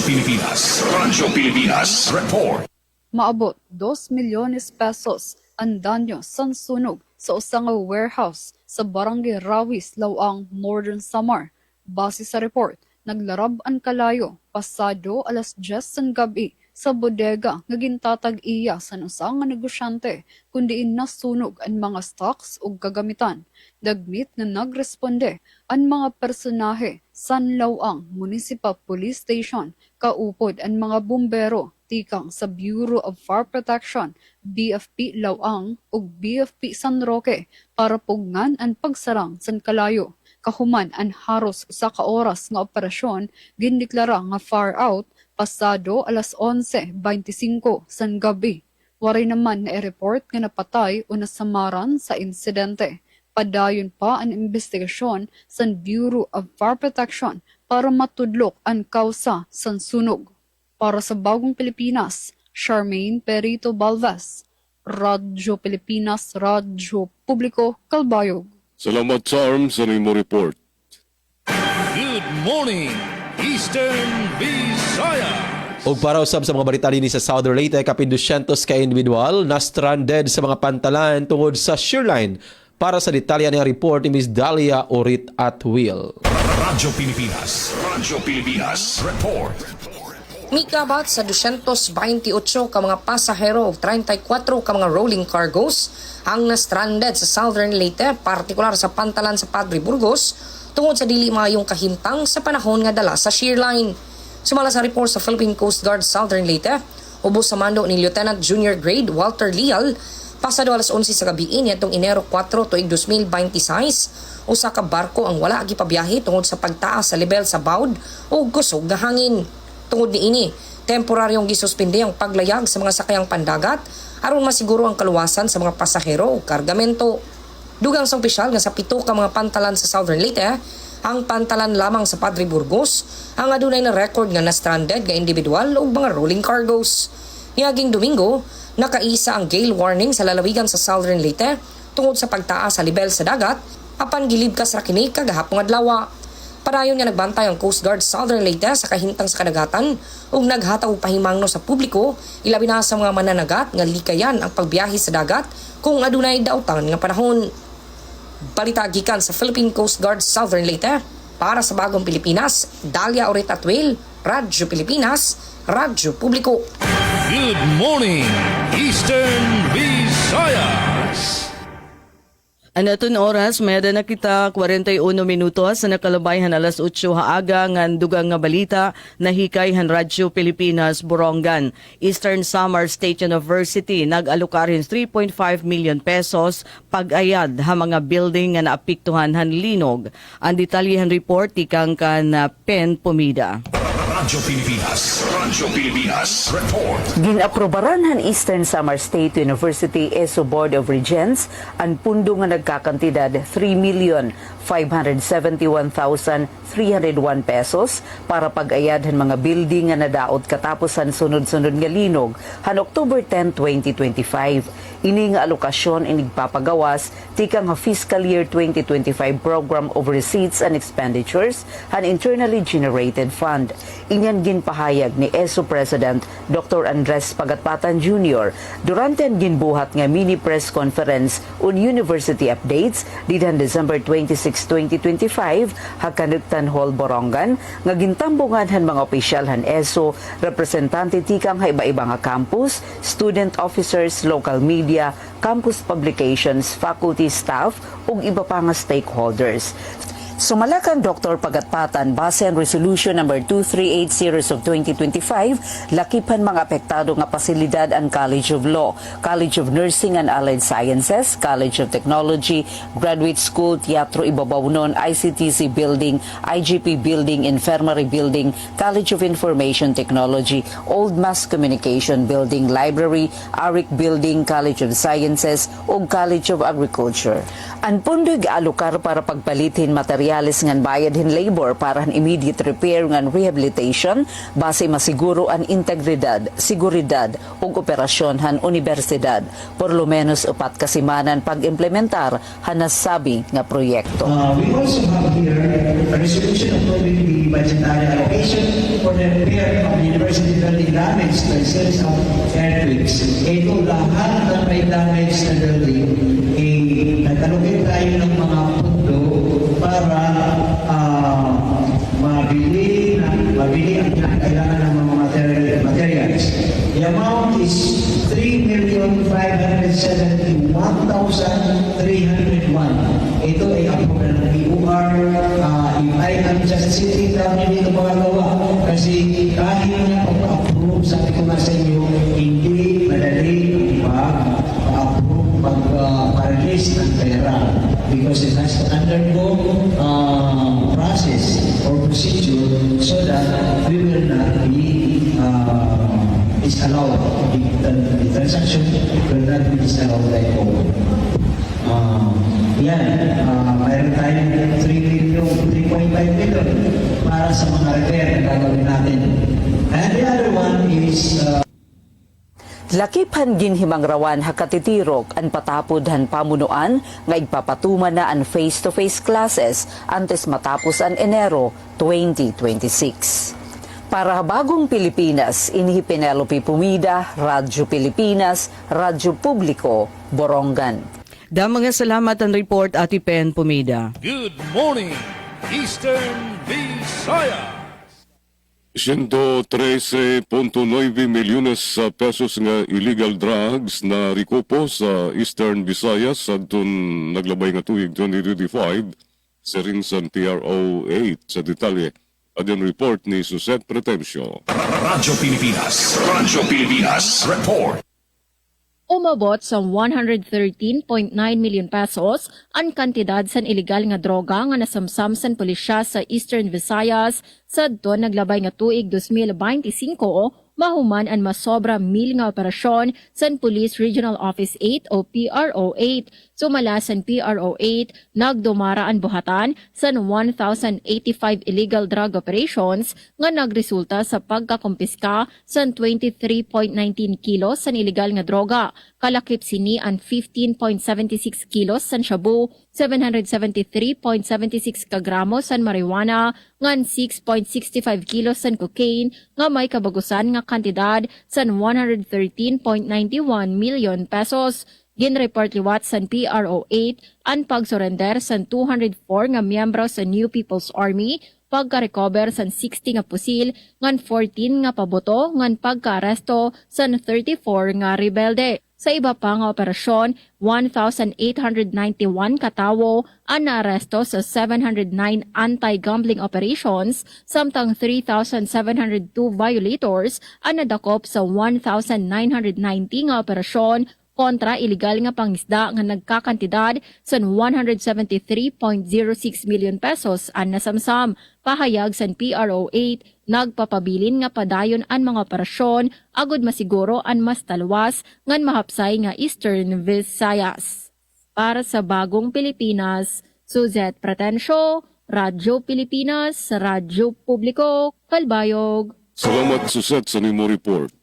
Pilipinas Report. Maabot 2 milyones pesos ang danyo sa sunog sa usang warehouse sa Barangay Rawis, Lawang, Northern Samar. Base sa report, naglarab ang kalayo pasado alas 10 ng gabi sa bodega nga gintatag iya sa usang nga negosyante kundi nasunog ang mga stocks ug kagamitan. Dagmit nga nagresponde ang mga personahe sa Lawang Municipal Police Station, kaupod ang mga bumbero, tikang sa Bureau of Fire Protection, BFP Lawang ug BFP San Roque para pugngan ang pagsarang san kalayo. Kahuman ang haros usa ka oras nga operasyon gindeklara nga far out pasado alas 11:25 san gabi. Waray naman na i-report nga napatay o nasamaran sa insidente. Padayon pa ang investigasyon sa Bureau of Fire Protection para matudlok ang kausa sa sunog. Para sa Bagong Pilipinas, Charmaine Perito Balvas, Radyo Pilipinas, Radyo Publiko, Calbayog. Salamat, Charm, sa nimo report. Good morning, Eastern Visayas. Og para usab sa mga balita dinhi sa Southern Leyte, kapin 200 ka individual na stranded sa mga pantalan tungod sa shear line. Para sa detalye ng report ni Ms. Dalia Orit Atwil. Radyo Pilipinas. Radyo Pilipinas. Report. Mikabat sa 228 ka mga pasahero o 34 ka mga rolling cargos ang na-stranded sa Southern Leyte, partikular sa pantalan sa Padre Burgos, tungod sa dili maayong kahimtang sa panahon nga dala sa shear line. Sumala sa report sa Philippine Coast Guard Southern Leyte, ubos sa mando ni Lieutenant Junior Grade Walter Leal, pasado alas 11 sa gabi nitong Enero 4 tuig 2026, usa ka barko ang wala gipabiyahe tungod sa pagtaas sa level sa bawd o kusog nga hangin. Tungod niini, temporaryong gisuspinde ang paglayag sa mga sakayang pandagat aron masiguro ang kaluwasan sa mga pasahero o kargamento. Dugang sa opisyal nga sa 7 ka mga pantalan sa Southern Leyte, ang pantalan lamang sa Padre Burgos ang adunay na record nga na-stranded nga individual o mga rolling cargos. Niaging Domingo, nakaisa ang gale warning sa lalawigan sa Southern Leyte tungod sa pagtaas sa level sa dagat apan gilibkas ra kini kagahapong adlaw. Padayon nga nagbantay ang Coast Guard Southern Leyte sa kahintang sa kadagatan ug naghataw pahimangno sa publiko ilabi na sa mga mananagat nga likayan ang pagbiyahe sa dagat kung adunay daotan nga panahon. Balita gikan sa Philippine Coast Guard Southern Leyte para sa Bagong Pilipinas, Dalia Orit Atwil, Radyo Pilipinas, Radyo Publiko. Good morning, Eastern Visayas. Anaton oras, mayada na kita 41 minutos sa nakalabayhan alas 8 haaga ngan dugang nga balita nahikay han Radyo Pilipinas Borongan. Eastern Samar State University nag-alukarin 3.5 million pesos pag-ayad ha mga building nga naapektuhan han linog. Ang detalyehan report ikang kan Pen Pumida. Radyo Pilipinas. Radyo Pilipinas. Report. Ginaprobaran han Eastern Samar State University ESO Board of Regents ang pundo nga nagkakantidad 3,571,301 pesos para pag-ayad han mga building nga nadaot katapos han sunod-sunod nga linog han October 10, 2025. Ini nga alokasyon inigpapagawas tikang nga fiscal year 2025 Program of Receipts and Expenditures han internally generated fund. Inyan ginpahayag ni ESO President Dr. Andres Pagatpatan Jr. durante ang ginbuhat nga mini press conference on university updates didhan December 26, 2025 Hakanuktan Hall, Borongan nga gintambungan han mga opisyal han ESO, representante tikang ha iba-iba nga campus, student officers, local media, campus publications, faculty staff ug iba pa nga stakeholders. Sumalakan Dr. Pagatpatan base ang Resolution number 2380 of 2025, lakipan mga apektado nga pasilidad ang College of Law, College of Nursing and Allied Sciences, College of Technology, Graduate School, Teatro Ibabawnon, ICTC Building, IGP Building, Infirmary Building, College of Information Technology, Old Mass Communication Building, Library, ARIC Building, College of Sciences, ug College of Agriculture. Ang pundo'y alukar para pagpalitin materialis ngan bayad hin labor para ang immediate repair ngan rehabilitation base masiguro ang integridad, seguridad ug operasyon han universidad. Por lo menos 4 kasimanan pag-implementar han nasabi nga proyekto. We also have here a resolution approving the budgetary allocation for the repair of the university building damaged by series of earthquakes. Ito lahat ng may damaged na building, nagkalugin tayo ng mga pundo para mabili ang kailangan ng mga materials. The amount is 3,571,301. Ito ay approve ng PUR. I am just sitting down dito mga gawa kasi kahit na pag-approve, sabi ko nga sa inyo, hindi madali pag-release ng pera because it has to undergo process or procedure so that we will not be disallowed. The transaction will not be disallowed like over. Mayroon tayong 3.5 million para sa mga repair na gagawin natin. And the other one is Lakiphan ginhimang rawan hakatitirok an patapod han pamunuan nga igpapatuman na an face-to-face classes antes matapos an Enero 2026. Para bagong Pilipinas, inhi Penelope Pumida, Radyo Pilipinas, Radyo Publiko, Borongan. Mga salamat ang report, Ati Pen Pumida. Good morning, Eastern Visayas. 113.9 milyones sa pesos nga illegal drugs na rikupo sa Eastern Visayas adtong naglabay nga tuig 2025 sa rinsan PRO 8 sa detalye. Adyon report ni Suzette Pretencio. Radyo Pilipinas. Radyo Pilipinas. Report. Umabot sa 113.9 million pesos ang kantidad sa iligal nga droga nga nasamsam sa pulisya sa Eastern Visayas sa doon naglabay nga tuig 2025 mahuman ang masobra mil nga operasyon sa Police Regional Office 8 o PRO 8. Sumala sa PRO 8, nagdumara ang buhatan sa 1,085 illegal drug operations nga nagresulta sa pagkakumpiska sa 23.19 kilos sa illegal nga droga. Kalakip sini ang 15.76 kilos sa shabu, 773.76 kagramos sa marijuana, ngan 6.65 kilos sa cocaine, nga may kabagusan nga kantidad sa 113.91 million pesos. Ginreport liwat sa PRO 8 ang pagsurrender sa 204 nga miyembro sa New People's Army, pagka-recover sa 60 nga pusil, ngan 14 nga paboto, ngan pagka-aresto sa 34 nga rebelde. Sa iba pa nga operasyon, 1,891 katawo ang naaresto sa 709 anti-gambling operations, samtang 3,702 violators ang nadakop sa 1,990 nga operasyon kontra iligal nga pangisda nga nagkakantidad sa 173.06 million pesos ang nasamsam. Pahayag sa PRO 8, nagpapabilin nga padayon ang mga operasyon agud masiguro ang mas talwas ngan mahapsay nga Eastern Visayas. Para sa bagong Pilipinas, Suzette Pretencio, Radyo Pilipinas, Radyo Publiko, Kalbayog. Salamat Suzette sa nimo report.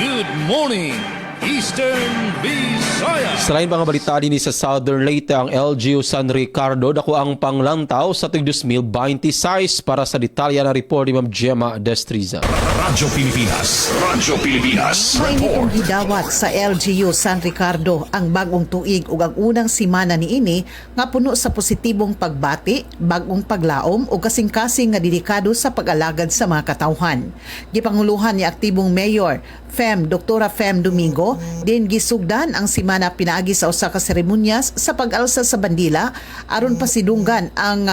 Good morning, Eastern Visayas. Sa lain mga balita din sa Southern Leyte, ang LGU San Ricardo dako ang panglantaw sa tuig 2026 para sa detalya na report ni Ma'am Gemma Destriza. Radyo Pilipinas. Radyo Pilipinas. Mainitong gidawat sa LGU San Ricardo ang bagong tuig ug ang unang simana niini nga puno sa positibong pagbati, bagong paglaom ug kasing-kasing nga dedikado sa pag-alagad sa mga katawhan. Gipanguluhan ni aktibong Mayor Dr. Fem Domingo, din gisugdan ang simana pinaagi sa usa ka seremonyas sa pag-alsa sa bandila aron pasidunggan ang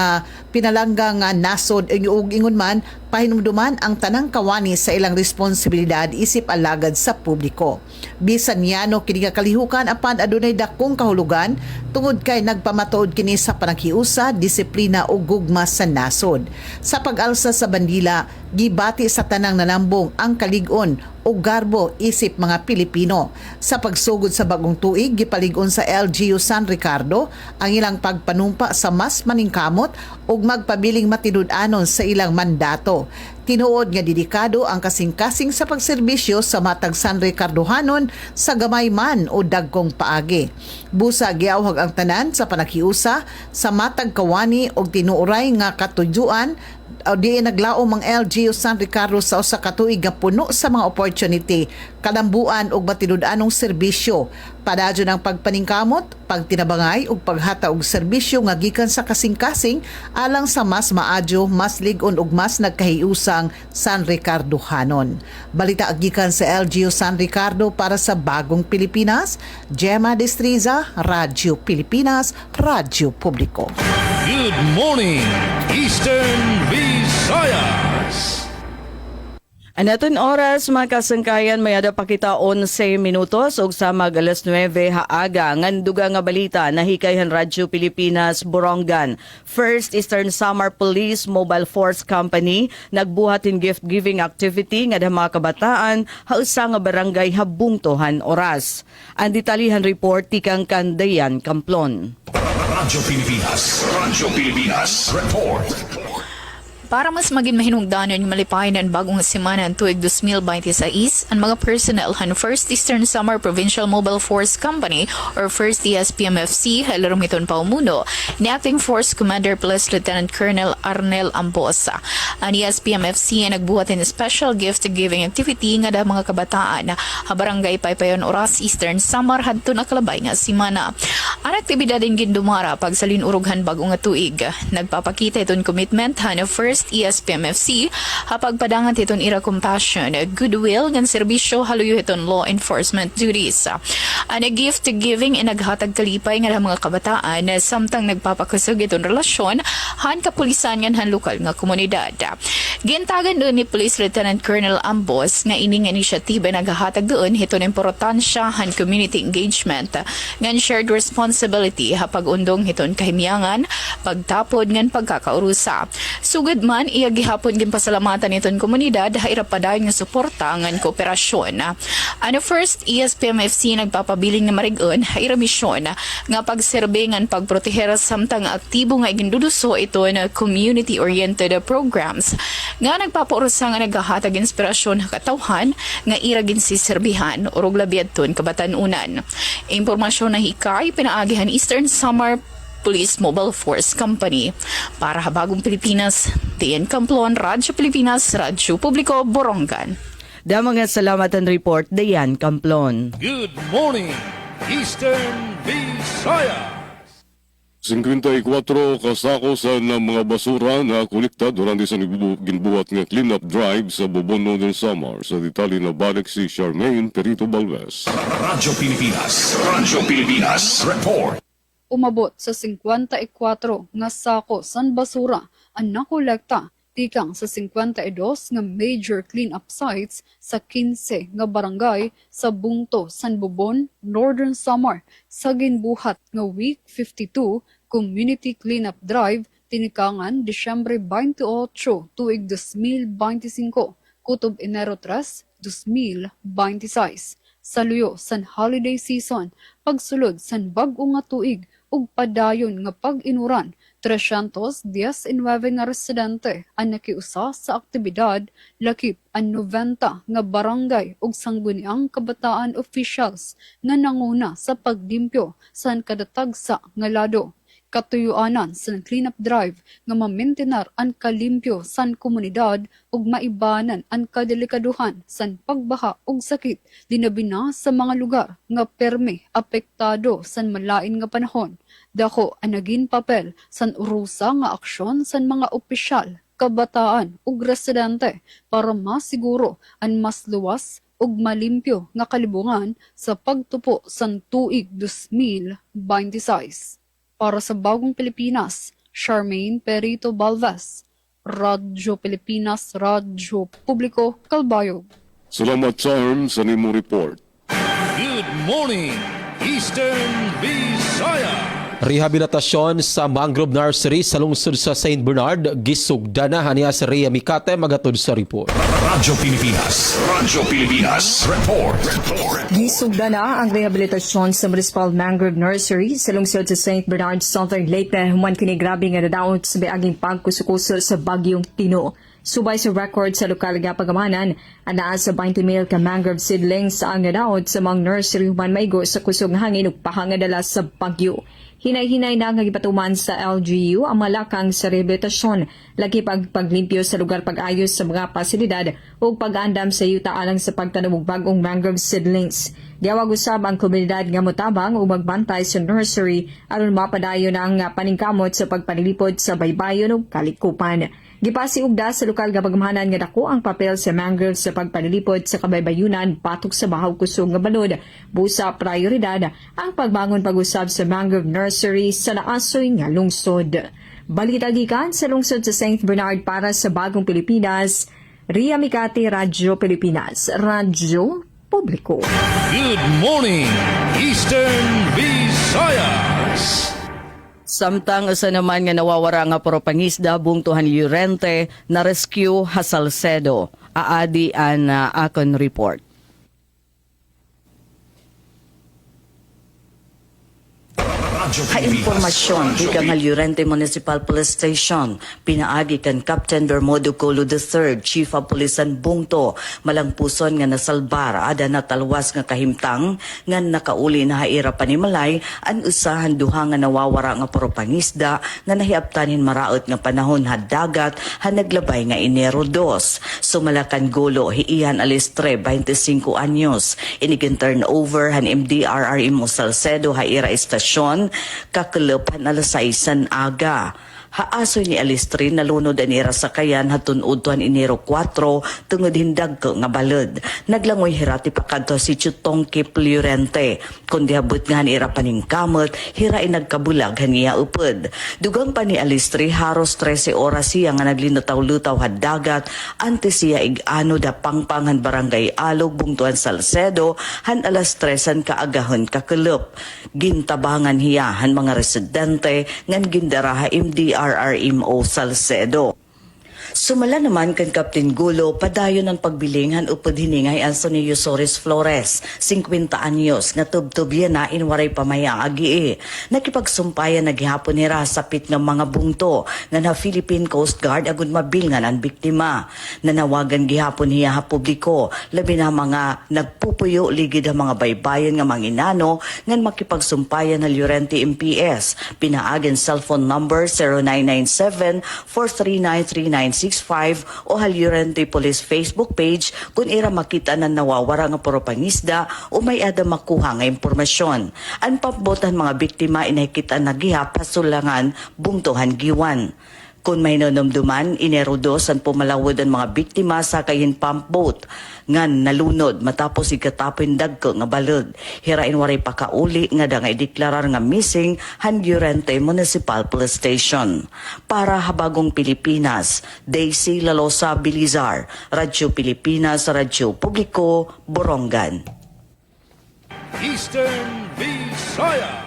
pinalanggang nasod ug ingon man pahinumduman ang tanang kawani sa ilang responsibilidad isip alagad sa publiko. Bisan niyano kini nga kalihukan apan adunay dakong kahulugan tungod kay nagpamatuod kini sa panaghiusa, disiplina ug gugma sa nasod. Sa pag-alsa sa bandila, gibati sa tanang nanambong ang kalig-on o garbo isip mga Pilipino. Sa pagsugod sa bagong tuig, gipalig-on sa LGU San Ricardo ang ilang pagpanumpa sa mas maningkamot ug magpabiling matinud-anon sa ilang mandato. Tinuod nga dedikado ang kasing-kasing sa pagserbisyo sa matag San Ricardohanon sa gamay man o dagkong paagi. Busa giawhag ang tanan sa panaghiusa sa matag kawani og tinuoray nga katujuan o di naglaom ang LGU San Ricardo sa usa ka tuig nga puno sa mga opportunity, kalambuan ug matinud-anong serbisyo. Padadyon ang pagpaningkamot, pagtinabangay ug paghata og serbisyo nga gikan sa kasing-kasing alang sa mas maadyo, mas lig-on ug mas nagkahiusang San Ricardohanon. Balita gikan sa LGU San Ricardo para sa bagong Pilipinas, Gemma Destriza, Radyo Pilipinas, Radyo Publiko. Good morning, Eastern Visayas. Anaton oras mga kasangkayan mayada pa kita 11 minutos ug sa mag alas 9 haaga ngan duga nga balita nahikayhan Radyo Pilipinas Borongan. First Eastern Samar Police Mobile Force Company nagbuhat in gift giving activity nga mga kabataan hausa nga barangay Habungtohan oras. Ang detalihan report tikang Kandayan Kamplon. Radyo Pilipinas Report. Para mas maging mahinungdanon yung malipayan ng bagong semana ng tuig 2026, ang mga personnel ng First Eastern Samar Provincial Mobile Force Company or First ESPMFC, halarumiton pa umuno, ni Acting Force Commander Plus Lieutenant Colonel Arnel Ambosa. Ang ESPMFC ay nagbuhat ng special gift-giving activity nga da mga kabataan na barangay Paypayon Oras Eastern Samar hadto na kalabay nga semana. Ang aktibidad din gindumara pag sa linurughan bagong nga tuig. Nagpapakita itong commitment ng First ESPMFC hapag padangan iton ira compassion, goodwill ng serbisyo haluyo iton law enforcement duties. Ang gift giving ay naghatag kalipay nga mga kabataan na samtang nagpapakusog iton relasyon han kapulisan nga han lokal nga komunidad. Gintagan doon ni Police Lieutenant Colonel Ambos nga ining inisyatiba naghatag doon iton importansya han community engagement ngan shared responsibility hapag undong iton kahimyangan pagtapod ngan pagkakaurusa. Sugod man iya gihapon gin pasalamatan niton komunidad haira padayon nga suporta ngan kooperasyon. Ano First ESPMFC nagpapabiling na marigon haira misyon nga pagserbe ngan pagproteher samtang aktibo nga iginduduso ito na community oriented programs nga nagpapaurusa nga naghahatag inspirasyon katawhan nga ira gin siserbihan urog labiadton kabatanunan. Impormasyon na hikay pinaagihan Eastern Samar Police Mobile Force Company. Para Habagong Pilipinas, Tian Kamplon, Radyo Pilipinas, Radyo Publiko, Borongan. Mga salamat ang report, Dayan Kamplon. Good morning, Eastern Visayas. 54 kasakosan ng mga basura na kolekta durante sa ginbuhat nga clean-up drive sa Bobon Northern Samar. Sa detalye na balik si Charmaine Perito Balves. Radyo Pilipinas Report. Umabot sa 54 nga sako san basura ang nakolekta tikang sa 52 nga major clean-up sites sa 15 nga barangay sa Bungto, San Bobon, Northern Samar sa ginbuhat nga Week 52 Community Cleanup Drive tinikangan Disyembre 28 tuig 2025 kutob Enero 3, 2026. Saluyo san holiday season, pagsulod san bag-o nga tuig ug padayon nga pag-inuran 319 nga residente ang nakiusa sa aktibidad lakip ang 90 nga barangay ug sangguniang kabataan officials nga nanguna sa paglimpyo san kadatagsa nga lado. Katuyuanan sa cleanup drive nga mamentenar ang kalimpyo san komunidad ug maibanan ang kadelikaduhan san pagbaha ug sakit dinabi na sa mga lugar nga perme apektado san malain nga panahon. Dako ang naging papel san urusa nga aksyon san mga opisyal, kabataan ug residente para masiguro ang mas luwas ug malimpyo nga kalibungan sa pagtupo san tuig 2026. Para sa Bagong Pilipinas, Charmaine Perito Balves, Radyo Pilipinas, Radyo Publiko, Calbayog. Salamat Charm sa nimo report. Good morning, Eastern Visayas. Rehabilitasyon sa Mangrove Nursery sa lungsod sa St. Bernard, gisugda na haniya sa Rhea Mikate magatod sa report. Radyo Pilipinas Report. Gisugda na ang rehabilitasyon sa Municipal Mangrove Nursery sa lungsod sa St. Bernard, Southern Leyte human kini grabe nga nadaot sa biaging pagkusukusol sa bagyong Tino. Subay sa record sa lokal nga pagamanan, anaa sa 20,000 ka mangrove seedlings sa ang nadaot sa mga nursery human maigo sa kusog hangin ug pahangadala sa bagyo. Hinay-hinay na nga gipatuman sa LGU ang malakang sa rehabilitasyon, lagi paglimpyo sa lugar pag-ayos sa mga pasilidad ug pag-andam sa yuta alang sa pagtanom og bagong mangrove seedlings. Diawag usab ang komunidad nga motabang ug magbantay sa nursery aron mapadayon ang paningkamot sa pagpanilipod sa baybayon ug kalikupan. Gipasiugda sa lokal nga pagamahanan nga dako ang papel sa mangrove sa pagpanilipod sa kabaybayunan patok sa bahaw kusog nga balod. Busa prioridad ang pagbangon pag-usab sa mangrove nursery sa naasoy nga lungsod. Balita gikan sa lungsod sa St. Bernard para sa Bagong Pilipinas, Ria Mikati, Radyo Pilipinas, Radyo Publiko. Good morning, Eastern Visayas. Samtang usa naman nga nawawara nga propangisda bungtuhan Llorente na rescue ha Salcedo. Aadi an akon report. Ka-impormasyon di kang Llorente Municipal Police Station, pinaagi kan Captain Bermudo Colo III, Chief of Police and Bungto, malangpuson nga nasalbar, ada na talwas nga kahimtang, nga nakauli na haira panimalay, an usahan duha nga nawawara nga propangisda, nga nahiaptanin maraot nga panahon ha dagat, ha naglabay nga Enero 2. Sumalakan Golo, hiihan Alistre, 25 anyos, inigin turnover han MDRRM Salcedo, haira estasyon, kakulupan alas 6 aga. Haasoy ni Alistri nalunod anira sa kayan hatun udtuan Enero 4 tungod hindag ko nga balod. Naglangoy hirati pa kadto si Chutong Kip Llorente. Kundi habot nga hanira paning kamot, hirain nagkabulag haniya upod. Dugang pa ni Alistri haros 13 oras siya nga naglinutaw-lutaw had dagat antes siya igano da pangpangan barangay Alog bungtuan Salcedo han alas 3 kaagahon kakulup. Gintabangan hiya han mga residente ngan gindaraha MDRRMO Salcedo. Sumala naman kan Captain Gulo, padayon ang pagbilingan upod hiningay Anthony Yusores Flores, 50 anyos, nga tubtubya na inwaray pamayang agi. Nakipagsumpayan naghihapon nira sapit ng mga bungto, nga na Philippine Coast Guard agud mabilngan ang biktima. Nanawagan gihapon hiya ha publiko, labi na mga nagpupuyo ligid ang mga baybayan nga manginano, nga makipagsumpayan na Llorente MPS. Pinaagan cellphone number 0997-439-3965 o hal Llorente Police Facebook page kung ira makita na nawawara nga propangisda o may ada makuha nga impormasyon. Ang pambotan mga biktima inakita na gihap pasulangan bungtuhan giwan. Kung may nanomduman, Enero 2 ang pumalawod ang mga biktima sa kayin pump boat. Ngan nalunod matapos ikatapon dagko nga balod. Hirain waray pakauli nga da nga ideklarar nga missing han Llorente Municipal Police Station. Para habagong Pilipinas, Daisy Lalosa Bilizar, Radyo Pilipinas, Radyo Publiko, Borongan. Eastern Visayas.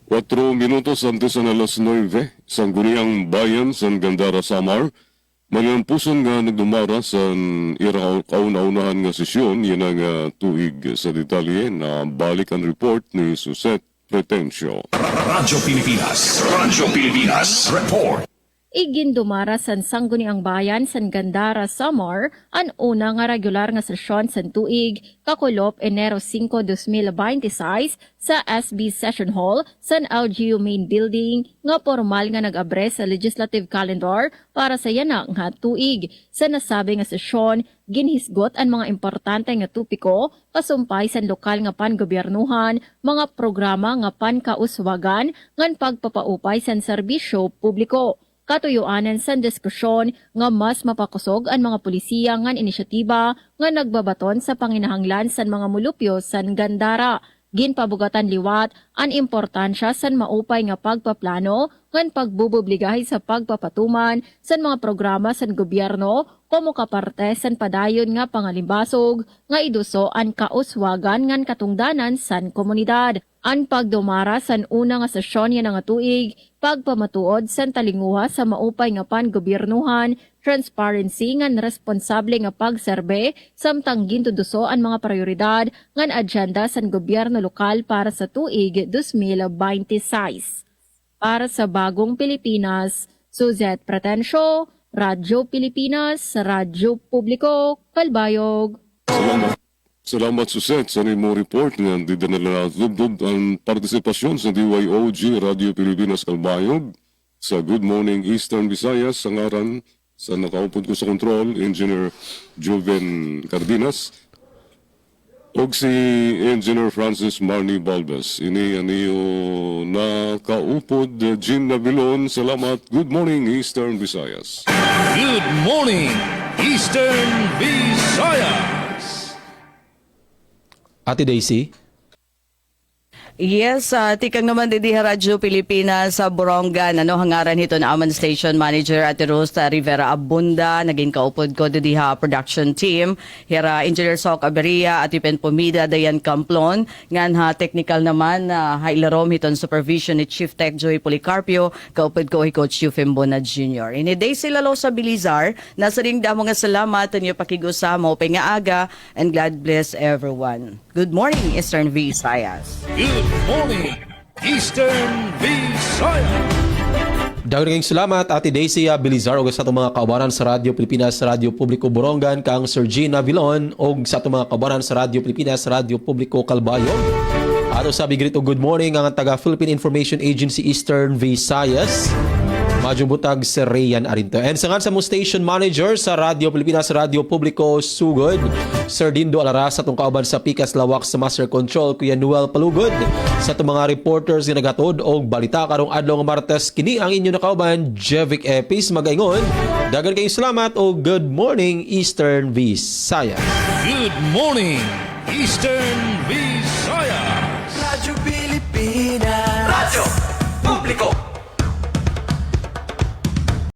4 minutos antes ng alas 9, sangguniang bayan sa Gandara, Samar, malampuson nga nagdumara sa kauna-unahan nga sesyon, yan ang tuig sa detalye na balik ang report ni Suset Pretencio. Radyo Pilipinas, report. Igindumara san sangguniang bayan san Gandara, Samar, ang una nga regular nga sesyon san tuig, kakulop Enero 5, 2026 sa SB Session Hall san LGU Main Building nga formal nga nag-abre sa legislative calendar para sa yana nga tuig. Sa nasabi nga sesyon, ginhisgot ang mga importante nga tupiko, kasumpay sa lokal nga pangobyernuhan, mga programa nga pankauswagan, ngan pagpapaupay sa serbisyo publiko. Katuyuanan sa diskusyon nga mas mapakusog ang mga polisiya ngan inisyatiba nga nagbabaton sa panginahanglan sa mga mulupyo sa Gandara. Ginpabugatan liwat ang importansya sa maupay nga pagpaplano ngan pagbububligahay sa pagpapatuman sa mga programa sa gobyerno como kaparte sa padayon nga pangalimbasog nga iduso ang kauswagan ngan katungdanan sa komunidad. Ang pagdumara sa una nga sesyon yan nga tuig, pagpamatuod sa talinguha sa maupay nga pangobyernuhan, transparency ngan responsable nga pagserbe, samtang gintuduso ang mga prioridad ngan agenda sa gobyerno lokal para sa tuig 2026. Para sa Bagong Pilipinas, Suzette Pretencio, Radyo Pilipinas, Radyo Publiko, Kalbayog. Salamat Suset sa nimo report nga di na lubdob ang partisipasyon sa DYOG Radio Pilipinas Kalbayog sa Good Morning Eastern Visayas sa ngaran sa nakaupod ko sa control, Engineer Joven Cardenas og si Engineer Francis Marnie Balbas. Ini aniyo nakaupod Jean Nabilon. Salamat. Good morning Eastern Visayas. Good morning, Eastern Visayas. Ate Daisy? Yes, tikang naman di Radyo Pilipinas sa Borongan, hangaran hito na Aman Station Manager at Rosta Rivera Abunda, naging kaupod ko di production team, hira Engineer Sok Aberia at Ipen Pumida, Dayan Camplon, ngan technical naman, hailarom hiton supervision ni Chief Tech Joy Policarpio, kaupod ko Coach Yufim Bona Jr. Iniday sila lo sa Bilizar, nasa ring damo nga salamat, niyo pakigusamo, nga aga, and God bless everyone. Good morning, Eastern Visayas. Good morning, Eastern Visayas. Daghang kayong salamat Ate Daisy Bilizar og sa atong mga kaubaran sa Radyo Pilipinas, Radyo Publiko Borongan, kang Sir Gina Vilon og sa atong mga kaubaran sa Radyo Pilipinas, Radyo Publiko Calbayog. Ato sabi grito good morning ang taga Philippine Information Agency Eastern Visayas. Medyo butag si Rayan Arinto. And sa mo station manager sa Radyo Pilipinas, Radyo Publiko Sugod, Sir Dindo Alaras, sa itong kauban sa Pikas Lawak sa Master Control, Kuya Noel Palugod, sa itong mga reporters na nagatod o balita karong adlaw nga Martes, kini ang inyo na kauban, Jevic Epis, magaingon. Dagan kayong salamat o good morning, Eastern Visayas. Good morning, Eastern Visayas.